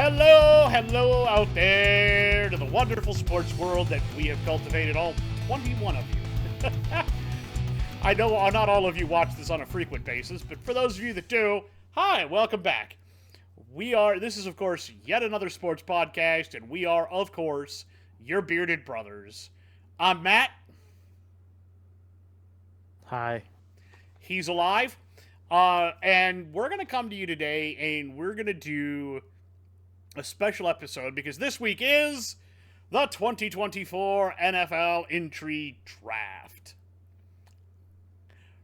Hello out there to the wonderful sports world that we have cultivated, all 21 of you. I know not all of you watch this on a frequent basis, but for those of you that do, hi, welcome back. This is, of course, yet another sports podcast, and we are, of course, your bearded brothers. I'm Matt. Hi. He's alive. And we're going to come to you today, and we're going to do a special episode because this week is the 2024 NFL Entry Draft.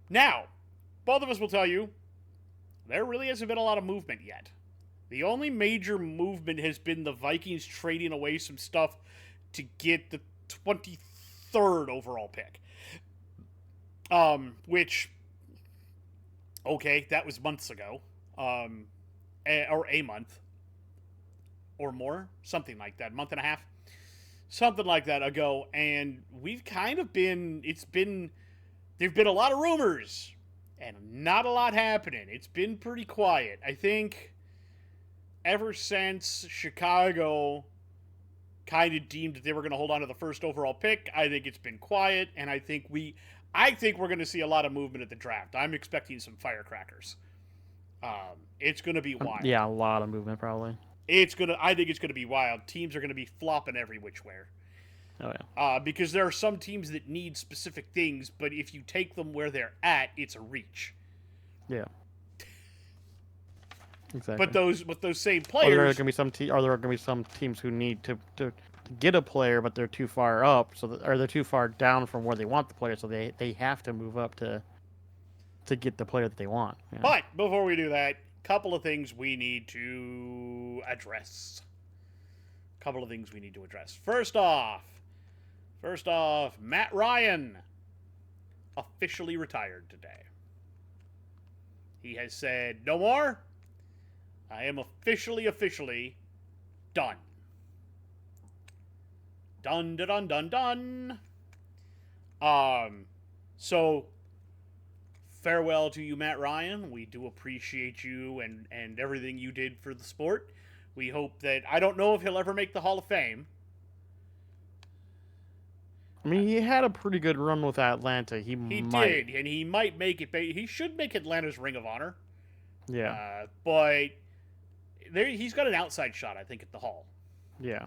Now, both of us will tell you, there really hasn't been a lot of movement yet. The only major movement has been the Vikings trading away some stuff to get the 23rd overall pick. Which, okay, that was months ago. Or a month. Or more, something like that, month and a half, something like that ago, and we've kind of there've been a lot of rumors, and not a lot happening. It's been pretty quiet. I think ever since Chicago kind of deemed that they were going to hold on to the first overall pick, I think it's been quiet, and I think we're going to see a lot of movement at the draft. I'm expecting some firecrackers. It's going to be wild. Yeah, a lot of movement probably. I think it's gonna be wild. Teams are gonna be flopping every which way. Oh yeah. Because there are some teams that need specific things, but if you take them where they're at, it's a reach. Yeah. Exactly. But those same players. Are there going to be some teams who need to get a player, but they're too far up, or they're too far down from where they want the player, so they have to move up to get the player that they want. Yeah. But before we do that, couple of things we need to address. First off, Matt Ryan officially retired today. He has said, no more. I am officially done. Done. So farewell to you, Matt Ryan. We do appreciate you and everything you did for the sport. We hope that... I don't know if he'll ever make the Hall of Fame. I mean, he had a pretty good run with Atlanta. He did, and he might make it... He should make Atlanta's Ring of Honor. Yeah. But he's got an outside shot, I think, at the Hall. Yeah.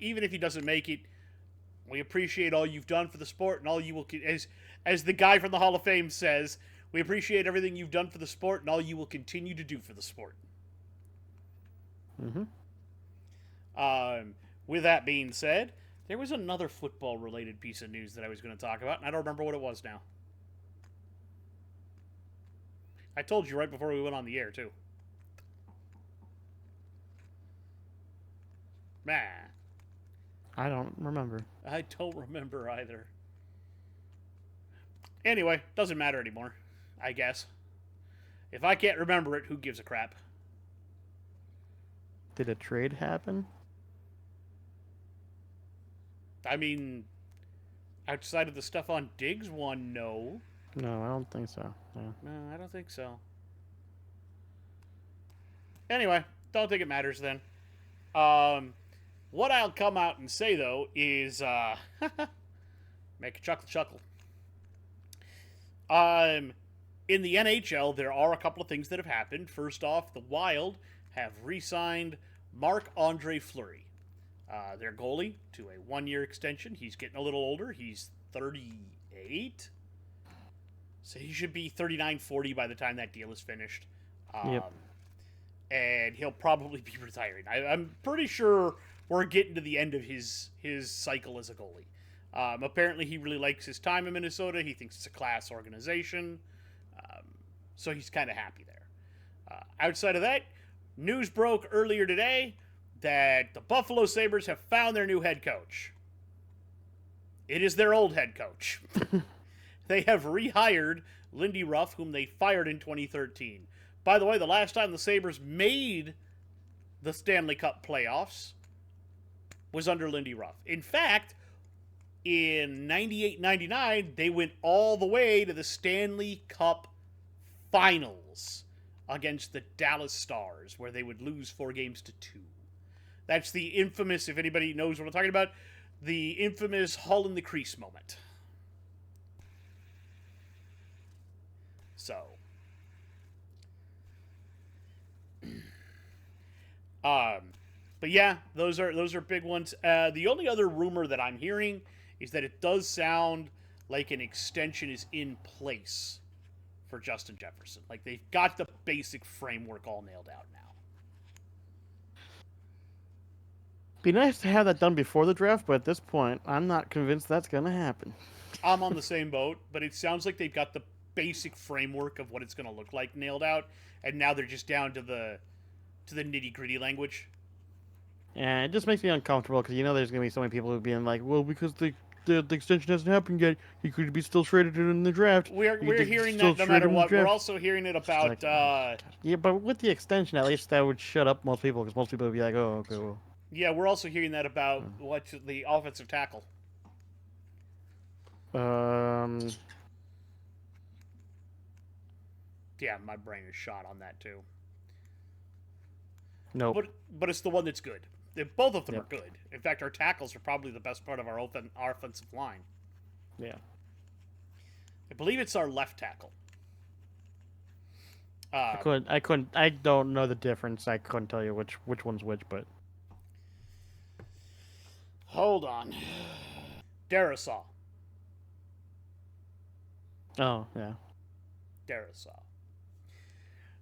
Even if he doesn't make it, we appreciate all you've done for the sport and all you will... As the guy from the Hall of Fame says, we appreciate everything you've done for the sport and all you will continue to do for the sport. Mm-hmm. With that being said, there was another football-related piece of news that I was going to talk about, and I don't remember what it was now. I told you right before we went on the air, too. Man. I don't remember. I don't remember either. Anyway, doesn't matter anymore, I guess. If I can't remember it, who gives a crap? Did a trade happen? I mean, outside of the stuff on Diggs one, no. No, I don't think so. No, I don't think so. Anyway, don't think it matters then. What I'll come out and say, though, is make a chuckle. In the NHL, there are a couple of things that have happened. First off, the Wild have re-signed Marc-Andre Fleury, their goalie, to a one-year extension. He's getting a little older. He's 38. So he should be 39, 40 by the time that deal is finished. Yep. And he'll probably be retiring. I'm pretty sure we're getting to the end of his cycle as a goalie. Apparently, he really likes his time in Minnesota. He thinks it's a class organization. So he's kind of happy there. Outside of that, news broke earlier today that the Buffalo Sabres have found their new head coach. It is their old head coach. They have rehired Lindy Ruff, whom they fired in 2013. By the way, the last time the Sabres made the Stanley Cup playoffs was under Lindy Ruff. In fact, in 98-99, they went all the way to the Stanley Cup Finals against the Dallas Stars, where they would lose 4-2. That's the infamous, if anybody knows what I'm talking about, the infamous Hull in the crease moment. So, but yeah, those are big ones. The only other rumor that I'm hearing is that it does sound like an extension is in place for Justin Jefferson. Like they've got the basic framework all nailed out now. Be nice to have that done before the draft, but at this point, I'm not convinced that's going to happen. I'm on the same boat, but it sounds like they've got the basic framework of what it's going to look like nailed out, and now they're just down to the nitty-gritty language. And it just makes me uncomfortable because there's going to be so many people who are being like, well, because the extension hasn't happened yet, he could be still traded in the draft. We're hearing that no matter what. We're also hearing it about... yeah, but with the extension, at least that would shut up most people, because most people would be like, oh, okay, well... Yeah, we're also hearing that about what's the offensive tackle. Yeah, my brain is shot on that too. No. But it's the one that's good. Both of them are good. In fact, our tackles are probably the best part of our offensive line. Yeah. I believe it's our left tackle. I don't know the difference. I couldn't tell you which one's which, but... Hold on. DRAAAAAAFT. Oh, yeah. DRAAAAAAFT.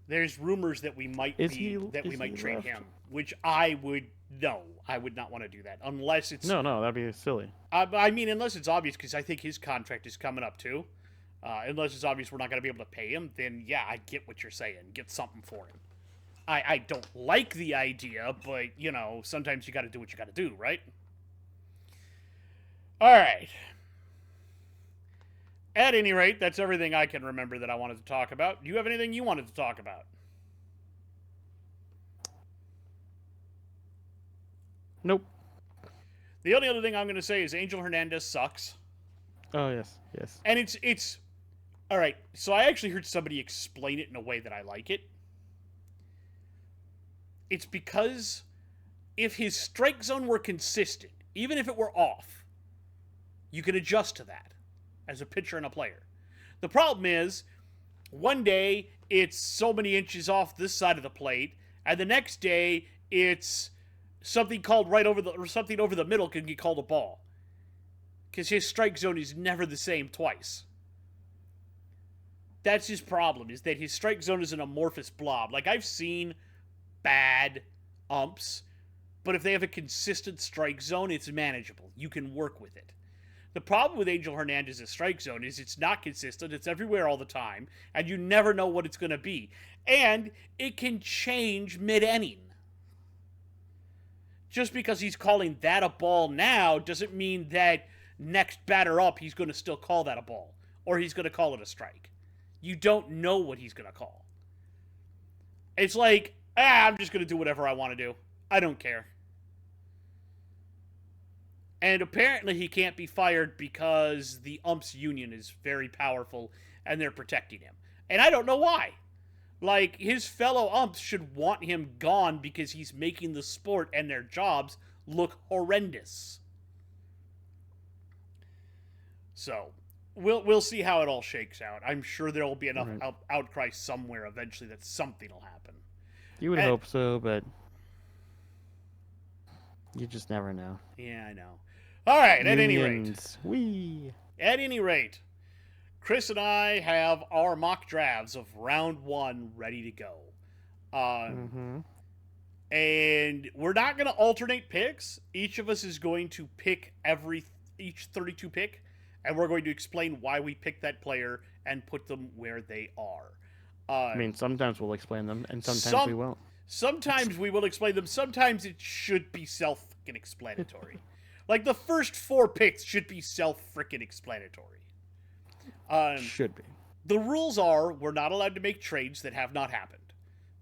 There's rumors that we might trade him, which I would not want to do that unless it's no, that'd be silly. I mean, unless it's obvious, because I think his contract is coming up too. Unless it's obvious we're not going to be able to pay him, then yeah, I get what you're saying. Get something for him. I don't like the idea, but sometimes you got to do what you got to do, right? All right. At any rate, that's everything I can remember that I wanted to talk about. Do you have anything you wanted to talk about? Nope. The only other thing I'm going to say is Angel Hernandez sucks. Oh, yes. And it's... All right, so I actually heard somebody explain it in a way that I like it. It's because if his strike zone were consistent, even if it were off, you can adjust to that as a pitcher and a player. The problem is, one day it's so many inches off this side of the plate, and the next day it's something called something over the middle can get called a ball. Because his strike zone is never the same twice. That's his problem, is that his strike zone is an amorphous blob. Like, I've seen bad umps, but if they have a consistent strike zone, it's manageable. You can work with it. The problem with Angel Hernandez's strike zone is it's not consistent, it's everywhere all the time, and you never know what it's going to be. And it can change mid-inning. Just because he's calling that a ball now doesn't mean that next batter up he's going to still call that a ball, or he's going to call it a strike. You don't know what he's going to call. It's like, I'm just going to do whatever I want to do. I don't care. And apparently he can't be fired because the umps union is very powerful and they're protecting him. And I don't know why. Like, his fellow umps should want him gone because he's making the sport and their jobs look horrendous. So, we'll see how it all shakes out. I'm sure there will be enough outcry somewhere eventually that something will happen. You would hope so, but you just never know. Yeah, I know. All right, at any rate, Chris and I have our mock drafts of round 1 ready to go. And we're not going to alternate picks. Each of us is going to pick each 32 pick, and we're going to explain why we picked that player and put them where they are. I mean, sometimes we'll explain them, and sometimes we won't. Sometimes we will explain them. Sometimes it should be self-explanatory. Like, the first 4 picks should be self-explanatory. Should be. The rules are we're not allowed to make trades that have not happened.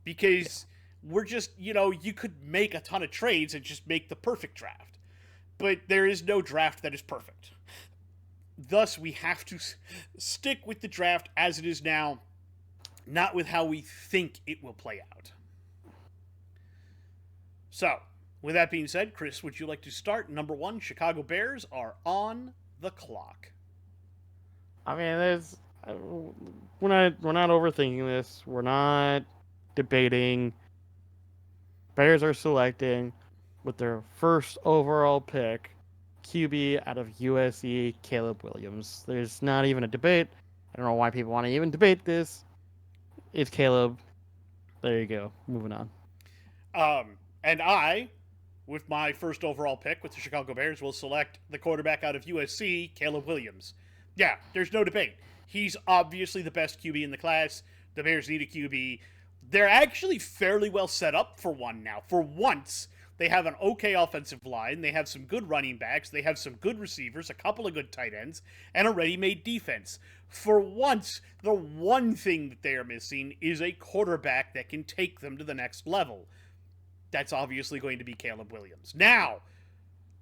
Because we're just, you could make a ton of trades and just make the perfect draft. But there is no draft that is perfect. Thus, we have to stick with the draft as it is now not with how we think it will play out. So, with that being said, Chris, would you like to start? Number one, Chicago Bears are on the clock. I mean, we're not overthinking this. We're not debating. Bears are selecting with their first overall pick, QB out of USC, Caleb Williams. There's not even a debate. I don't know why people want to even debate this. It's Caleb. There you go. Moving on. And I, with my first overall pick with the Chicago Bears, will select the quarterback out of USC, Caleb Williams. Yeah, there's no debate. He's obviously the best QB in the class. The Bears need a QB. They're actually fairly well set up for one now. For once, they have an okay offensive line. They have some good running backs. They have some good receivers, a couple of good tight ends, and a ready made defense. For once, the one thing that they are missing is a quarterback that can take them to the next level. That's obviously going to be Caleb Williams. Now,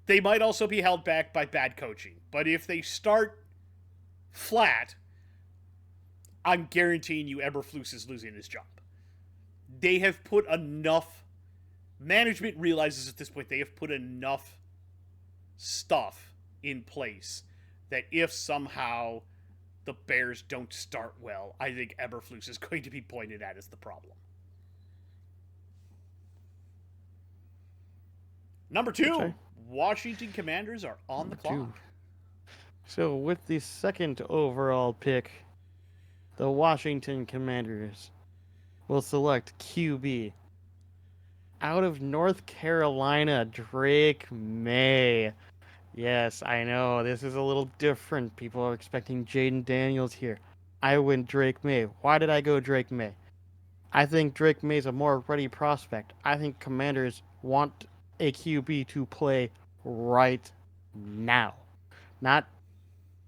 they might also be held back by bad coaching, but if they start flat, I'm guaranteeing you Eberflus is losing his job. They have put enough, management realizes at this point they have put enough stuff in place that if somehow the Bears don't start well, I think Eberflus is going to be pointed at as the problem. Number two, Okay. Washington Commanders are on the clock. Two. So with the second overall pick, the Washington Commanders will select QB out of North Carolina, Drake May. Yes, I know this is a little different. People are expecting Jaden Daniels here. I went Drake May. Why did I go Drake May? I think Drake May's a more ready prospect. I think Commanders want a QB to play right now, not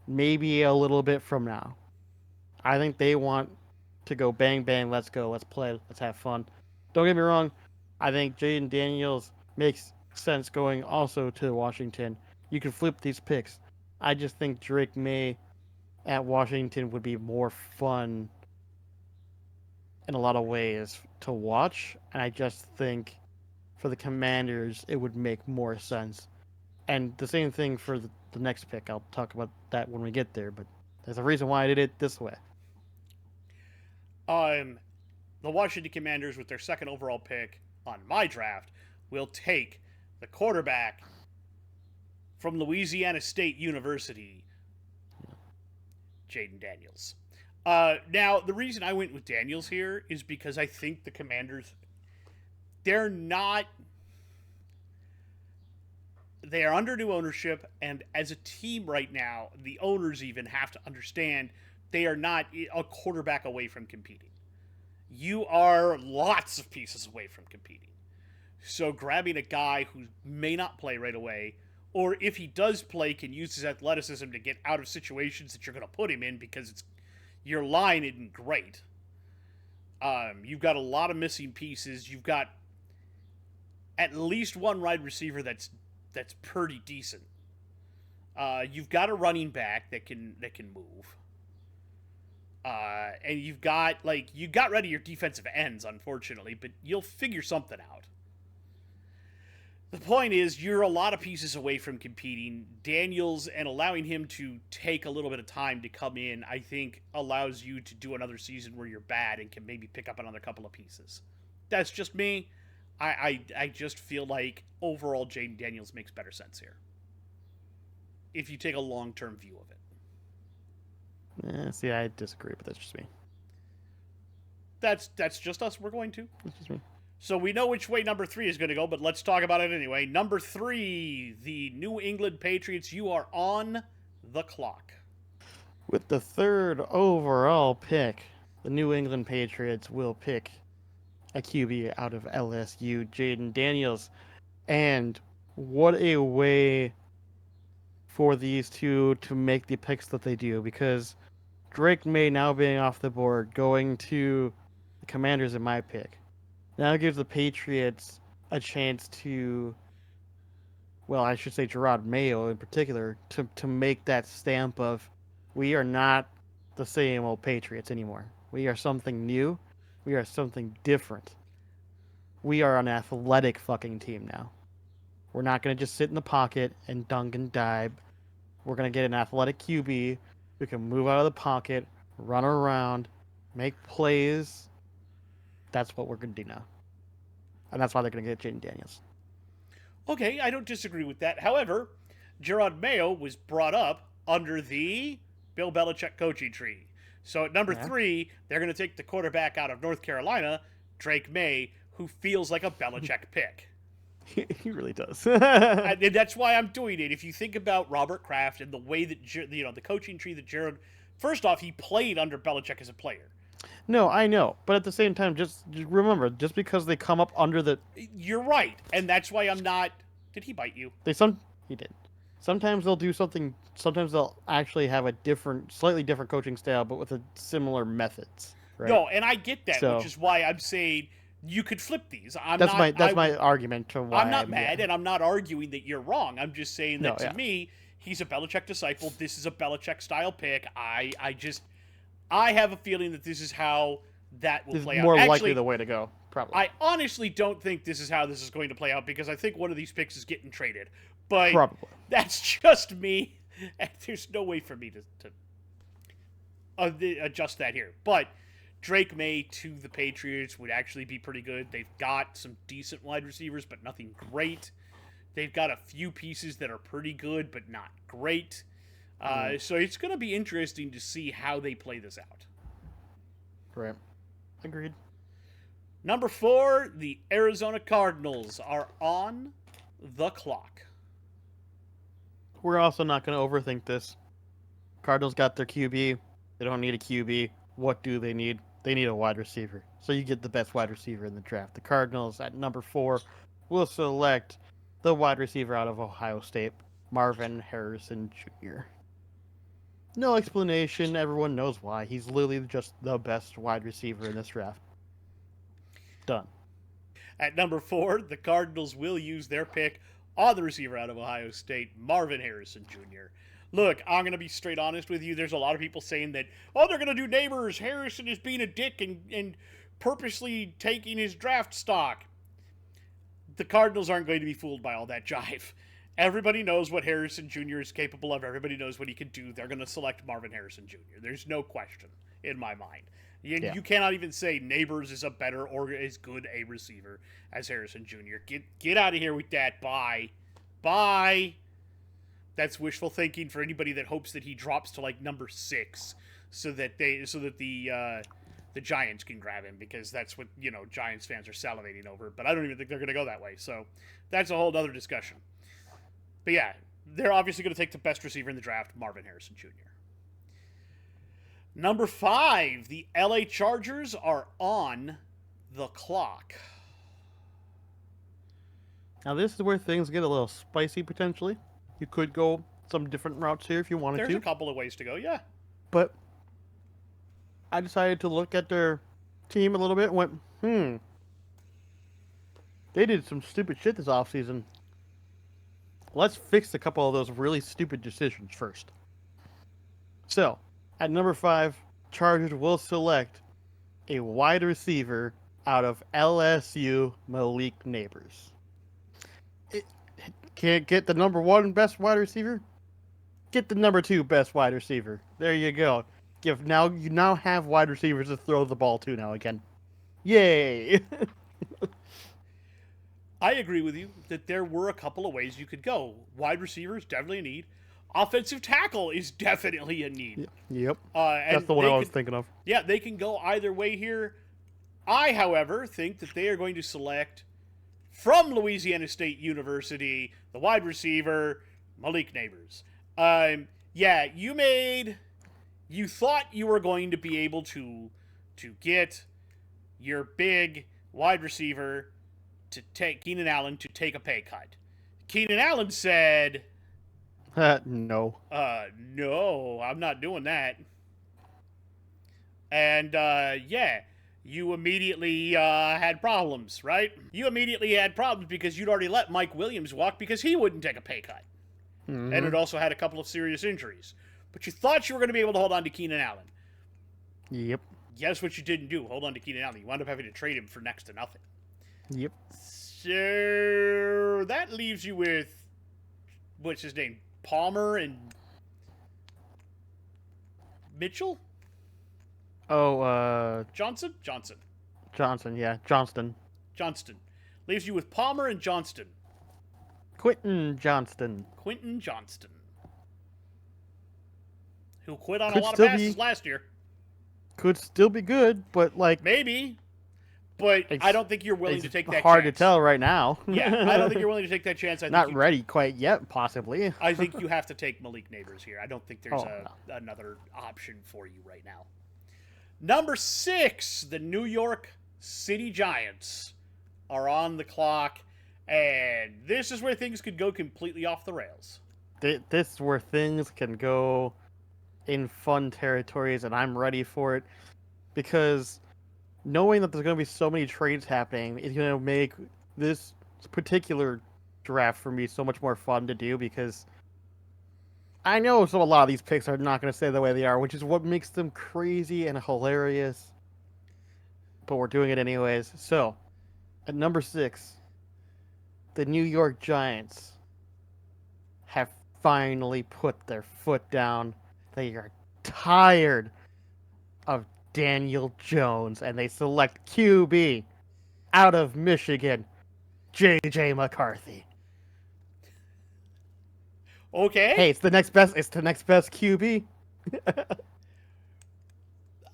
maybe a little bit from now. I think they want to go bang bang, let's go, let's play, let's have fun. Don't get me wrong, I think Jaden Daniels makes sense going also to Washington. You can flip these picks. I just think Drake May at Washington would be more fun in a lot of ways to watch, and I just think for the Commanders it would make more sense. And the same thing for the next pick. I'll talk about that when we get there, but there's a reason why I did it this way. Um, the Washington Commanders, with their second overall pick on my draft, will take the quarterback from Louisiana State University, Jaden Daniels. Now, the reason I went with Daniels here is because I think the Commanders, they're not. They are under new ownership, and as a team right now, the owners even have to understand they are not a quarterback away from competing. You are lots of pieces away from competing. So grabbing a guy who may not play right away, or if he does play, can use his athleticism to get out of situations that you're going to put him in because it's your line isn't great. You've got a lot of missing pieces. You've got at least one wide receiver that's pretty decent. You've got a running back that can move. And you got rid of your defensive ends, unfortunately, but you'll figure something out. The point is, you're a lot of pieces away from competing. Daniels, and allowing him to take a little bit of time to come in, I think allows you to do another season where you're bad and can maybe pick up another couple of pieces. That's just me. I just feel like overall Jaden Daniels makes better sense here, if you take a long-term view of it. See, I disagree, but that's just me. That's just us. We're going to. That's just me. So we know which way number 3 is going to go, but let's talk about it anyway. Number 3, the New England Patriots. You are on the clock. With the third overall pick, the New England Patriots will pick a QB out of LSU, Jaden Daniels. And what a way for these two to make the picks that they do, because Drake May now being off the board, going to the Commanders in my pick, now gives the Patriots a chance to, well, I should say Gerard Mayo in particular, to make that stamp of we are not the same old Patriots anymore. We are something new. We are something different. We are an athletic fucking team now. We're not going to just sit in the pocket and dunk and dive. We're going to get an athletic QB who can move out of the pocket, run around, make plays. That's what we're going to do now. And that's why they're going to get Jaden Daniels. Okay, I don't disagree with that. However, Gerard Mayo was brought up under the Bill Belichick coaching tree. So at number 3, they're going to take the quarterback out of North Carolina, Drake May, who feels like a Belichick pick. He really does. And that's why I'm doing it. If you think about Robert Kraft and the way that, the coaching tree that Jared, first off, he played under Belichick as a player. No, I know. But at the same time, just remember, just because they come up under the... You're right. And that's why I'm not... Did he bite you? He did. Sometimes they'll do something... Sometimes they'll actually have a slightly different coaching style, but with a similar methods. Right? No, and I get that, which is why I'm saying you could flip these. That's my argument to why I'm not mad, and I'm not arguing that you're wrong. I'm just saying that to me, he's a Belichick disciple. This is a Belichick-style pick. I have a feeling that this is how that will play out. More likely the way to go, probably. I honestly don't think this is how this is going to play out because I think one of these picks is getting traded. But probably. That's just me, and there's no way for me to adjust that here. But Drake May to the Patriots would actually be pretty good. They've got some decent wide receivers, but nothing great. They've got a few pieces that are pretty good, but not great. So it's going to be interesting to see how they play this out. Right. Agreed. Number 4, the Arizona Cardinals are on the clock. We're also not going to overthink this. Cardinals got their QB. They don't need a QB. What do they need? They need a wide receiver. So you get the best wide receiver in the draft. The Cardinals at number 4 will select the wide receiver out of Ohio State, Marvin Harrison Jr. No explanation. Everyone knows why. He's literally just the best wide receiver in this draft. Done. At number 4, the Cardinals will use their pick on the receiver out of Ohio State, Marvin Harrison Jr. Look, I'm going to be straight honest with you. There's a lot of people saying that, they're going to do Neighbors. Harrison is being a dick and purposely taking his draft stock. The Cardinals aren't going to be fooled by all that jive. Everybody knows what Harrison Jr. is capable of. Everybody knows what he can do. They're going to select Marvin Harrison Jr. There's no question in my mind. You cannot even say Neighbors is a better or as good a receiver as Harrison Jr. Get out of here with that. Bye. That's wishful thinking for anybody that hopes that he drops to like number 6 so that the Giants can grab him, because that's what, Giants fans are salivating over. But I don't even think they're going to go that way. So that's a whole other discussion. But yeah, they're obviously going to take the best receiver in the draft, Marvin Harrison Jr. Number 5, the LA Chargers are on the clock. Now this is where things get a little spicy potentially. You could go some different routes here if you wanted to. There's a couple of ways to go, yeah. But I decided to look at their team a little bit and went, they did some stupid shit this offseason. Let's fix a couple of those really stupid decisions first. So, at number 5, Chargers will select a wide receiver out of LSU, Malik Neighbors. Can't get the number 1 best wide receiver? Get the number 2 best wide receiver. There you go. You now have wide receivers to throw the ball to now again. Yay! I agree with you that there were a couple of ways you could go. Wide receiver is definitely a need. Offensive tackle is definitely a need. Yep. That's the one I was thinking of. Yeah, they can go either way here. I, however, think that they are going to select from Louisiana State University the wide receiver, Malik Neighbors. You thought you were going to be able to get your big wide receiver to take Keenan Allen to take a pay cut. Keenan Allen said, no. No, I'm not doing that. And, you immediately had problems, right? You immediately had problems because you'd already let Mike Williams walk because he wouldn't take a pay cut. Mm-hmm. And it also had a couple of serious injuries. But you thought you were going to be able to hold on to Keenan Allen. Yep. Guess what you didn't do? Hold on to Keenan Allen. You wound up having to trade him for next to nothing. Yep. So that leaves you with, what's his name? Palmer and Mitchell? Oh, Johnson? Johnson, yeah. Johnston. Johnston. Leaves you with Palmer and Johnston. Quentin Johnston. Quentin Johnston. Who quit on a Could lot of still passes be- last year. Could still be good, but like Maybe. But I don't think you're willing to take that hard chance. to tell right now. Yeah, I don't think you're willing to take that chance. I think Not ready quite yet, possibly. I think you have to take Malik Neighbors here. I don't think there's No. another option for you right now. Number 6, the New York City Giants are on the clock, and this is where things could go completely off the rails. This is where things can go in fun territories, and I'm ready for it because knowing that there's going to be so many trades happening is going to make this particular draft for me so much more fun to do because I know a lot of these picks are not going to stay the way they are, which is what makes them crazy and hilarious. But we're doing it anyways. So, at number 6, the New York Giants have finally put their foot down. They are tired of Daniel Jones, and they select QB out of Michigan, J.J. McCarthy. Okay. Hey, it's the next best QB.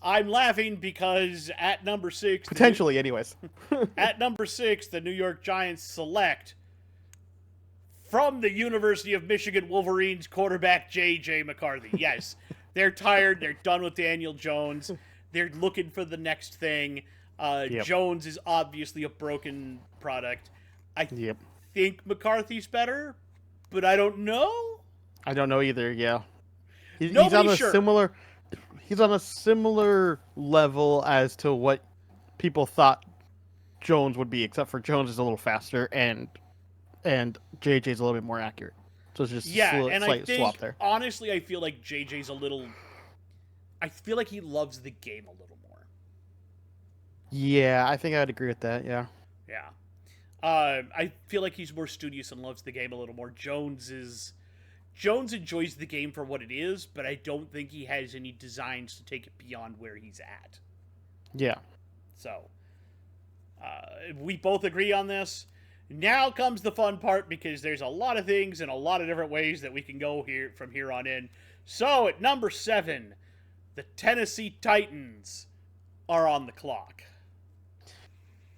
I'm laughing because at number 6... Potentially, anyways. At number 6, the New York Giants select from the University of Michigan Wolverines quarterback J.J. McCarthy. Yes, they're tired. They're done with Daniel Jones. They're looking for the next thing. Yep. Jones is obviously a broken product. I think McCarthy's better, but I don't know. I don't know either. Yeah, he's Nobody's on a sure. similar. He's on a similar level as to what people thought Jones would be, except for Jones is a little faster and JJ's a little bit more accurate. So it's just and I slight think, swap there. honestly, I feel like JJ's a little... I feel like he loves the game a little more. Yeah, I think I'd agree with that. Yeah. Yeah. I feel like he's more studious and loves the game a little more. Jones enjoys the game for what it is, but I don't think he has any designs to take it beyond where he's at. Yeah. So, we both agree on this. Now comes the fun part because there's a lot of things and a lot of different ways that we can go here from here on in. So, at number 7, the Tennessee Titans are on the clock.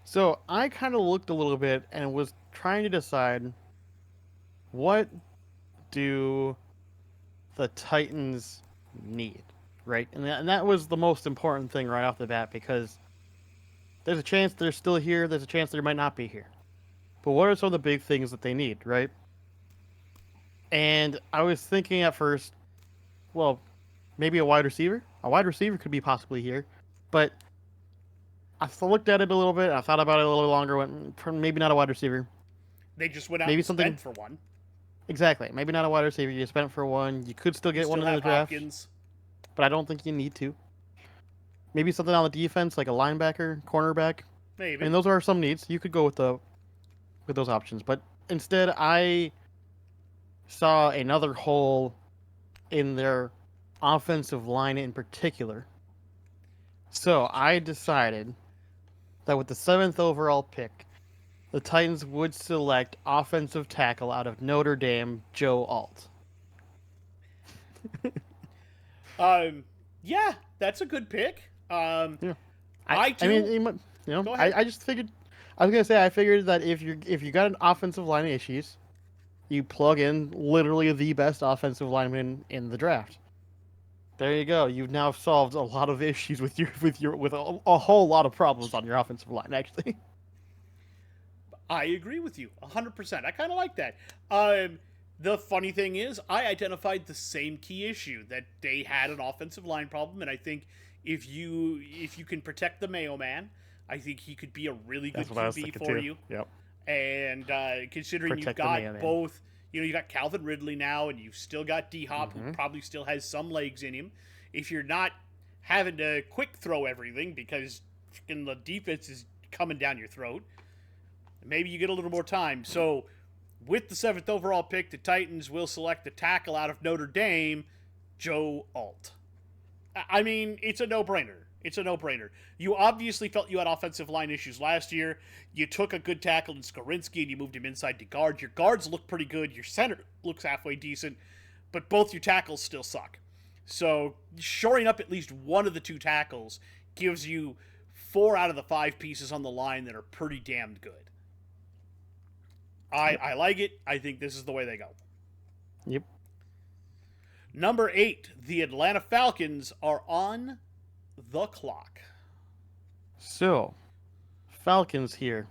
So I kind of looked a little bit and was trying to decide what do the Titans need, right? And that was the most important thing right off the bat because there's a chance they're still here. There's a chance they might not be here. But what are some of the big things that they need, right? And I was thinking at first, well, maybe a wide receiver. A wide receiver could be possibly here. But I looked at it a little bit. I thought about it a little longer. Went maybe not a wide receiver. They just went out Maybe and spent for one. Exactly. Maybe not a wide receiver. You spent for one. You could still get one in the draft. Hopkins. But I don't think you need to. Maybe something on the defense, like a linebacker, cornerback. Maybe. I mean, those are some needs. You could go with those options. But instead, I saw another hole in their offensive line in particular. So I decided that with the 7th overall pick, the Titans would select offensive tackle out of Notre Dame, Joe Alt. Yeah, that's a good pick. Yeah. I just figured. I was gonna say I figured that if you got an offensive line issues, you plug in literally the best offensive lineman in the draft. There you go. You've now solved a lot of issues with a whole lot of problems on your offensive line. Actually, I agree with you 100%. I kind of like that. The funny thing is, I identified the same key issue that they had an offensive line problem, and I think if you can protect the Mayo Man, I think he could be a really good QB for you. Yep. And considering Protect you've got both, you got Calvin Ridley now, and you've still got D-Hop, who probably still has some legs in him. If you're not having to quick throw everything because the defense is coming down your throat. Maybe you get a little more time. So, with the 7th overall pick, the Titans will select the tackle out of Notre Dame, Joe Alt. I mean, it's a no-brainer. It's a no-brainer. You obviously felt you had offensive line issues last year. You took a good tackle in Skorinski and you moved him inside to guard. Your guards look pretty good. Your center looks halfway decent. But both your tackles still suck. So shoring up at least one of the 2 tackles gives you 4 out of the 5 pieces on the line that are pretty damned good. I like it. I think this is the way they go. Yep. Number 8, the Atlanta Falcons are on the clock. So, Falcons here.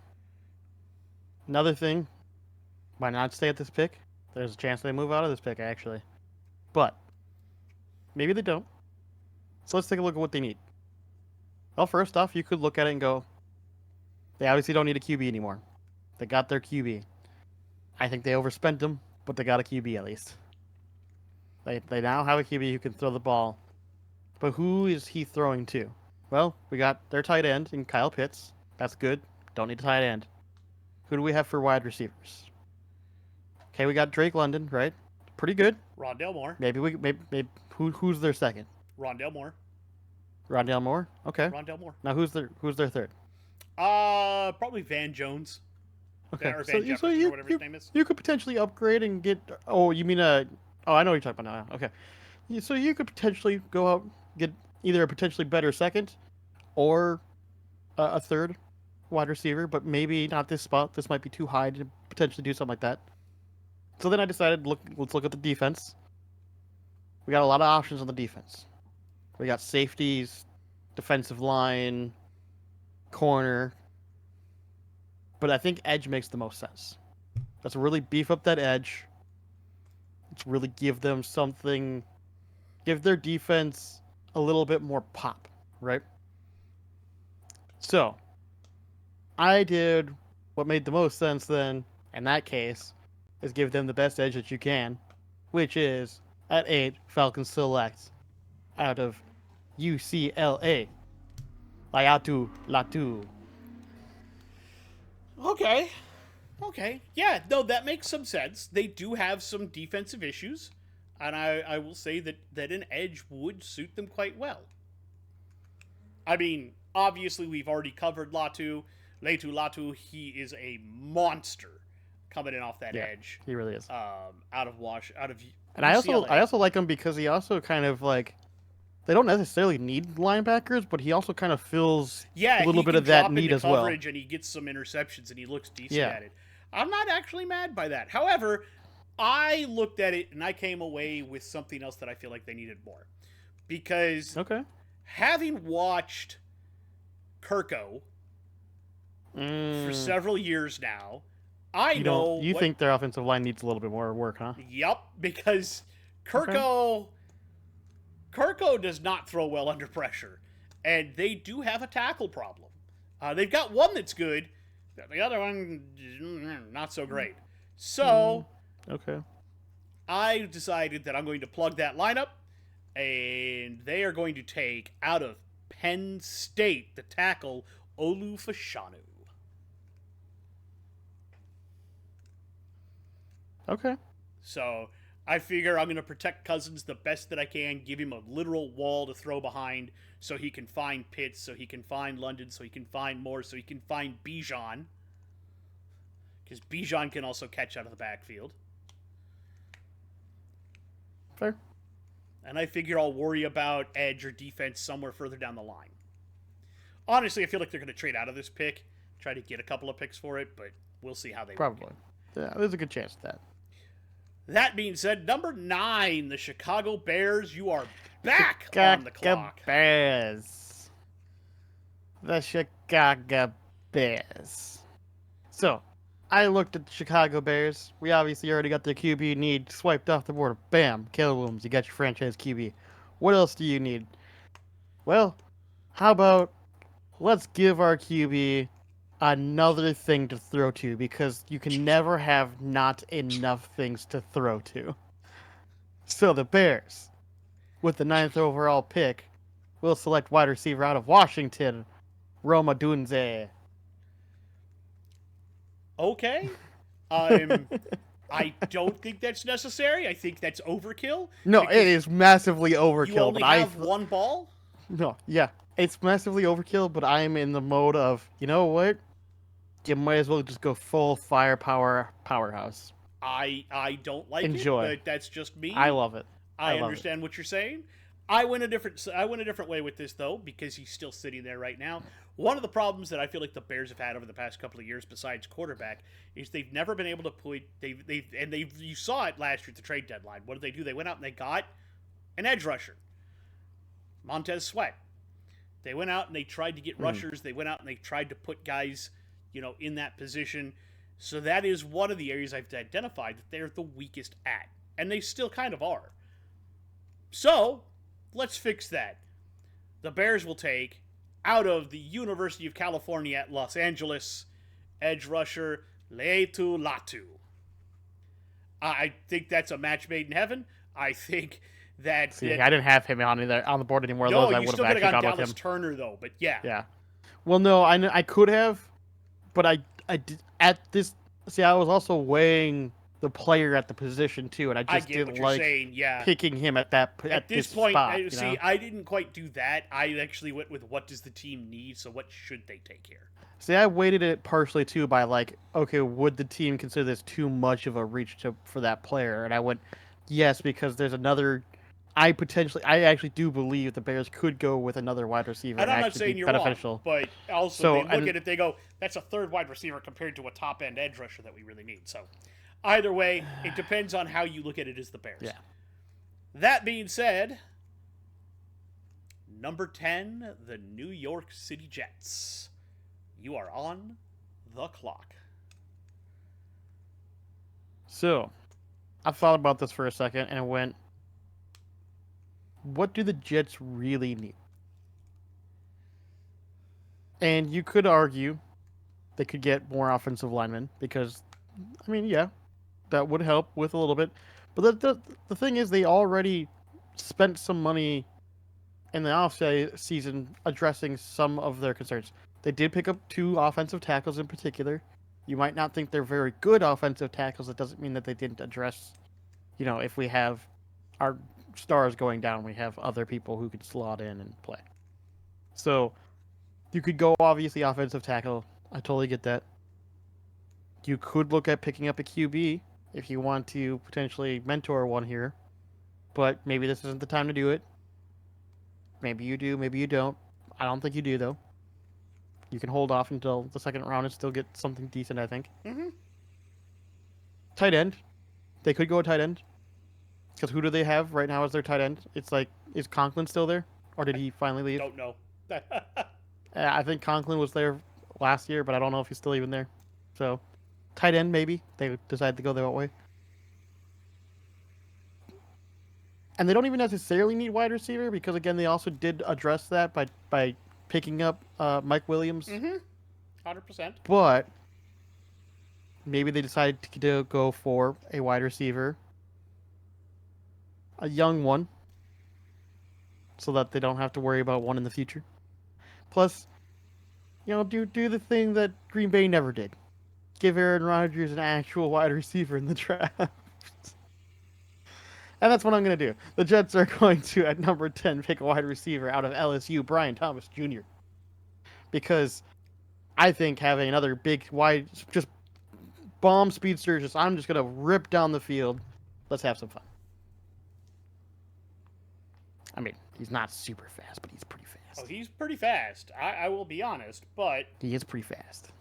Another thing, why not stay at this pick? There's a chance they move out of this pick, actually. But, maybe they don't. So let's take a look at what they need. Well, first off, you could look at it and go, they obviously don't need a QB anymore. They got their QB. I think they overspent him, but they got a QB at least. They now have a QB who can throw the ball. But who is he throwing to? Well, we got their tight end in Kyle Pitts. That's good. Don't need a tight end. Who do we have for wide receivers? Okay, we got Drake London, right? Pretty good. Rondale Moore. Maybe who's their second? Rondale Moore. Rondale Moore. Okay. Rondale Moore. Now who's their third? Probably Van Jones. Okay. Or Van Jefferson, or whatever his name is. You could potentially upgrade and get. Oh, you mean Oh, I know what you're talking about now. Okay. So you could potentially go out get either a potentially better second, or a third wide receiver, but maybe not this spot. This might be too high to potentially do something like that. So then I decided, let's look at the defense. We got a lot of options on the defense. We got safeties, defensive line, corner. But I think edge makes the most sense. Let's really beef up that edge. Let's really give them something, give their defense a little bit more pop, right? So, I did what made the most sense then, in that case, is give them the best edge that you can, which is, at 8, Falcons select out of UCLA. Layatu Latu. Okay. Yeah, no, that makes some sense. They do have some defensive issues, and I will say that an edge would suit them quite well. I mean, obviously we've already covered Latu. Latu, he is a monster coming in off that edge. He really is. Out of And UCLA. I also like him because he also kind of like, they don't necessarily need linebackers, but he also kind of fills a little bit of that need as well. And he gets some interceptions and he looks decent at it. I'm not actually mad by that. However, I looked at it and I came away with something else that I feel like they needed more. Because having watched Kirko for several years now, You think their offensive line needs a little bit more work, huh? Yep, because Kirko does not throw well under pressure. And they do have a tackle problem. They've got one that's good. The other one, not so great. So, I decided that I'm going to plug that lineup. And they are going to take, out of Penn State, the tackle, Olu Fashanu. Okay. So, I figure I'm going to protect Cousins the best that I can, give him a literal wall to throw behind so he can find Pitts, so he can find London, so he can find Moore, so he can find Bijan. Because Bijan can also catch out of the backfield. Fair. And I figure I'll worry about edge or defense somewhere further down the line. Honestly, I feel like they're going to trade out of this pick, try to get a couple of picks for it, but we'll see how they Probably. work Yeah, there's a good chance of that. That being said, number 9, the Chicago Bears, you are back on the clock. Bears. The Chicago Bears. So, I looked at the Chicago Bears. We obviously already got their QB need swiped off the board. Bam, Caleb Williams, you got your franchise QB. What else do you need? Well, how about let's give our QB another thing to throw to, because you can never have not enough things to throw to. So the Bears, with the 9th overall pick, will select wide receiver out of Washington, Roma Dunze. Okay. I don't think that's necessary. I think that's overkill. No, it Because is massively you overkill, only but have one ball. no, yeah, it's massively overkill, but I'm in the mode of, you know what? You might as well just go full firepower powerhouse. I don't like it, Enjoy. but that's just I me. love it. I I love it. understand what you're saying. I went a different way with this though because he's still sitting there right now. One of the problems that I feel like the Bears have had over the past couple of years, besides quarterback, is they've never been able to put they you saw it last year at the trade deadline. What did they do? They went out and they got an edge rusher, Montez Sweat. They went out and they tried to get rushers. They went out and they tried to put guys, in that position. So that is one of the areas I've identified that they're the weakest at, and they still kind of are. So let's fix that. The Bears will take, out of the University of California at Los Angeles, edge rusher Leitu Latu. I think that's a match made in heaven. I think that. See, I didn't have him on the board anymore. No, Those I you would still have could have actually gone gone with Dallas him. Turner though, but yeah. Yeah. Well, no, I could have, but I did at this. See, I was also weighing the player at the position too, and I I just get what didn't you're like saying. Yeah. picking him at This this point, spot. I didn't quite do that. I actually went with what does the team need, so what should they take here? See, I weighted it partially too by like, okay, would the team consider this too much of a reach for that player? And I went, yes, because there's another. I actually do believe the Bears could go with another wide receiver And and I'm not actually saying be you're beneficial. wrong, but also So, they look and- at it, they go, that's a third wide receiver compared to a top end edge rusher that we really need. So either way, it depends on how you look at it as the Bears. Yeah. That being said, number 10, the New York City Jets. You are on the clock. So, I thought about this for a second and went, what do the Jets really need? And you could argue they could get more offensive linemen because, I mean, yeah, that would help with a little bit. But the thing is, they already spent some money in the off season addressing some of their concerns. They did pick up 2 offensive tackles in particular. You might not think they're very good offensive tackles. That doesn't mean that they didn't address, if we have our stars going down, we have other people who could slot in and play. So you could go obviously offensive tackle. I totally get that. You could look at picking up a QB if you want to potentially mentor one here, but maybe this isn't the time to do it. Maybe you do, maybe you don't. I don't think you do though. You can hold off until the second round and still get something decent, I think. Mm-hmm. Tight end. They could go a tight end. Because who do they have right now as their tight end? It's like, is Conklin still there? Or did he finally leave? Don't know. I think Conklin was there last year, but I don't know if he's still even there. So, tight end maybe. They decide to go that way. And they don't even necessarily need wide receiver because, again, they also did address that by picking up Mike Williams. Mm-hmm. 100%. But maybe they decided to go for a wide receiver, a young one, so that they don't have to worry about one in the future. Plus, do the thing that Green Bay never did. Give Aaron Rodgers an actual wide receiver in the draft. And that's what I'm going to do. The Jets are going to, at number 10, pick a wide receiver out of LSU, Brian Thomas Jr. Because I think having another big, wide, just bomb speedster, I'm just going to rip down the field. Let's have some fun. I mean, he's not super fast, but he's pretty fast. Oh, he's pretty fast. I will be honest, but He is pretty fast.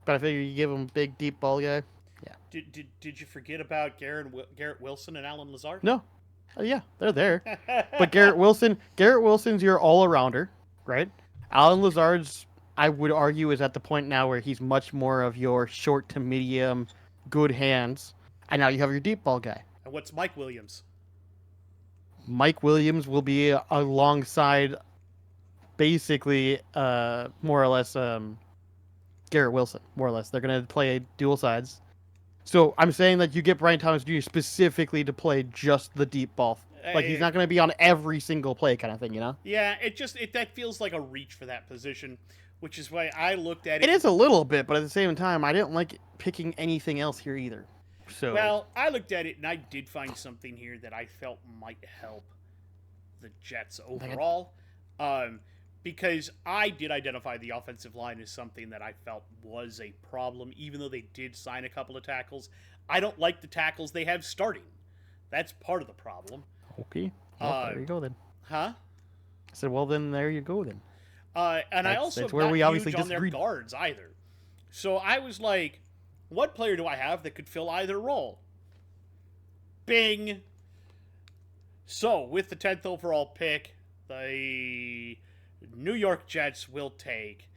But I figure you give him a big, deep ball guy. Yeah. did you forget about Garrett Wilson and Alan Lazard? No. Yeah, they're there. But Garrett Wilson's your all-arounder, right? Alan Lazard's, I would argue, is at the point now where he's much more of your short to medium, good hands. And now you have your deep ball guy. And what's Mike Williams? Mike Williams will be alongside, basically, more or less, Garrett Wilson, more or less. They're going to play dual sides. So I'm saying that you get Brian Thomas Jr. specifically to play just the deep ball. Like he's not going to be on every single play kind of thing, you know? Yeah, that feels like a reach for that position, which is why I looked at It it. is a little bit, but at the same time, I didn't like picking anything else here either. So Well, I looked at it and I did find something here that I felt might help the Jets overall. Um, because I did identify the offensive line as something that I felt was a problem, even though they did sign a couple of tackles. I don't like the tackles they have starting. That's part of the problem. okay, well there you go then. Huh? I said, well then there you go then. And I also That's am where not we obviously huge on their disagreed. guards either. So I was like, what player do I have that could fill either role? Bing. So with the 10th overall pick, the New York Jets will take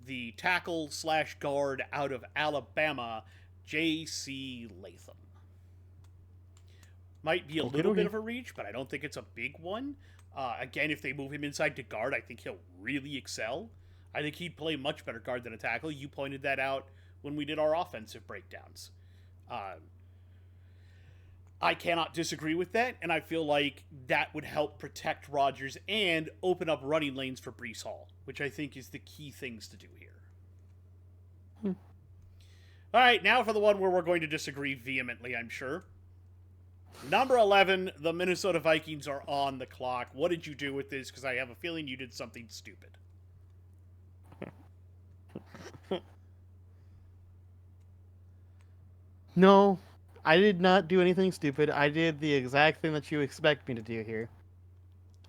the tackle slash guard out of Alabama, J.C. Latham. Might be a little bit of a reach, but I don't think it's a big one. Again, if they move him inside to guard, I think he'll really excel. I think he'd play much better guard than a tackle. You pointed that out when we did our offensive breakdowns. I cannot disagree with that, and I feel like that would help protect Rodgers and open up running lanes for Breece Hall, which I think is the key things to do here. All right, now for the one where we're going to disagree vehemently, I'm sure. Number 11, the Minnesota Vikings are on the clock. What did you do with this? Because I have a feeling you did something stupid. No, I did not do anything stupid. I did the exact thing that you expect me to do here.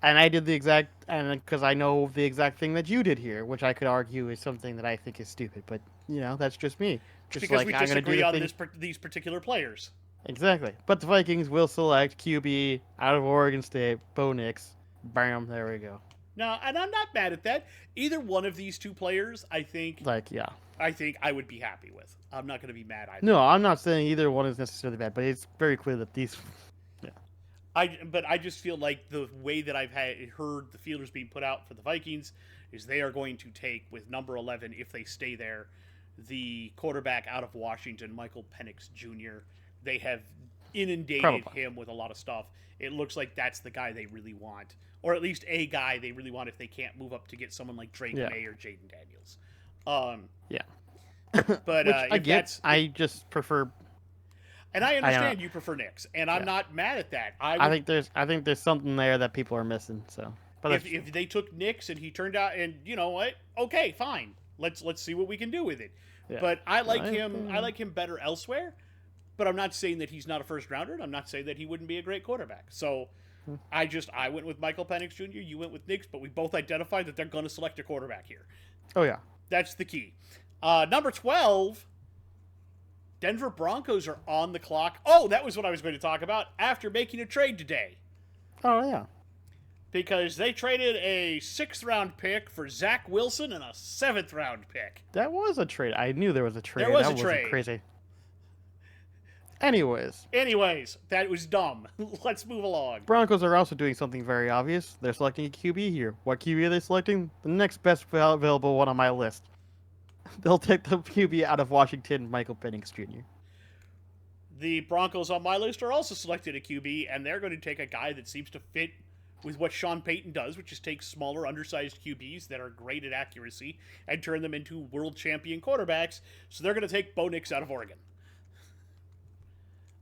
And I did the exact, and because I know the exact thing that you did here, which I could argue is something that I think is stupid, but you know that's just me. Just because like we I'm gonna do disagree the on thing. these particular players. Exactly. But the Vikings will select QB out of Oregon State, Bo Nix. Bam, there we go. No, and I'm not mad at that. Either one of these two players, Like, yeah. I think I would be happy with. I'm not going to be mad either. No, I'm not saying either one is necessarily bad, but it's very clear that these. Yeah. But I just feel like the way that I've heard the feelers being put out for the Vikings is they are going to take with number 11 if they stay there, the quarterback out of Washington, Michael Penix Jr. They have inundated him with a lot of stuff. It looks like that's the guy they really want, or at least a guy they really want if they can't move up to get someone like Drake May or Jaden Daniels. Yeah. But which I get. I just prefer. And I understand you prefer Knicks, and I'm not mad at that. I think there's something there that people are missing. So, but if they took Knicks and he turned out, and you know what? Okay, fine. Let's see what we can do with it. Yeah. But I like him. I like him better elsewhere. But I'm not saying that he's not a first rounder. And I'm not saying that he wouldn't be a great quarterback. So I went with Michael Penix Jr. You went with Knicks, but we both identified that they're going to select a quarterback here. Oh yeah, that's the key. Number 12. Denver Broncos are on the clock. Oh, that was what I was going to talk about after making a trade today. Oh, yeah. Because they traded a 6th-round pick for Zach Wilson and a 7th-round pick. That was a trade. I knew there was a trade. There was a trade. Crazy. Anyways, that was dumb. Let's move along. Broncos are also doing something very obvious. They're selecting a QB here. What QB are they selecting? The next best available one on my list. They'll take the QB out of Washington, Michael Penix Jr. The Broncos on my list are also selected a QB, and they're going to take a guy that seems to fit with what Sean Payton does, which is take smaller, undersized QBs that are great at accuracy and turn them into world champion quarterbacks. So they're going to take Bo Nix out of Oregon.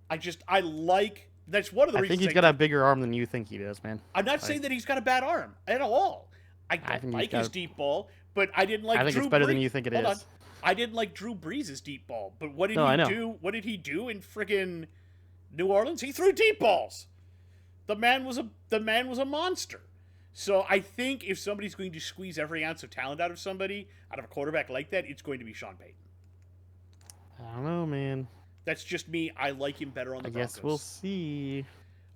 That's one of the reasons. I think he's got a bigger arm than you think he does, man. I'm not saying that he's got a bad arm at all. I don't like his deep ball, but I didn't like. I think it's better than you think it is. Hold on. I didn't like Drew Brees' deep ball, but what did he do? What did he do in friggin' New Orleans? He threw deep balls. The man was a monster. So I think if somebody's going to squeeze every ounce of talent out of somebody, out of a quarterback like that, it's going to be Sean Payton. I don't know, man. That's just me. I like him better on the Broncos. I guess we'll see.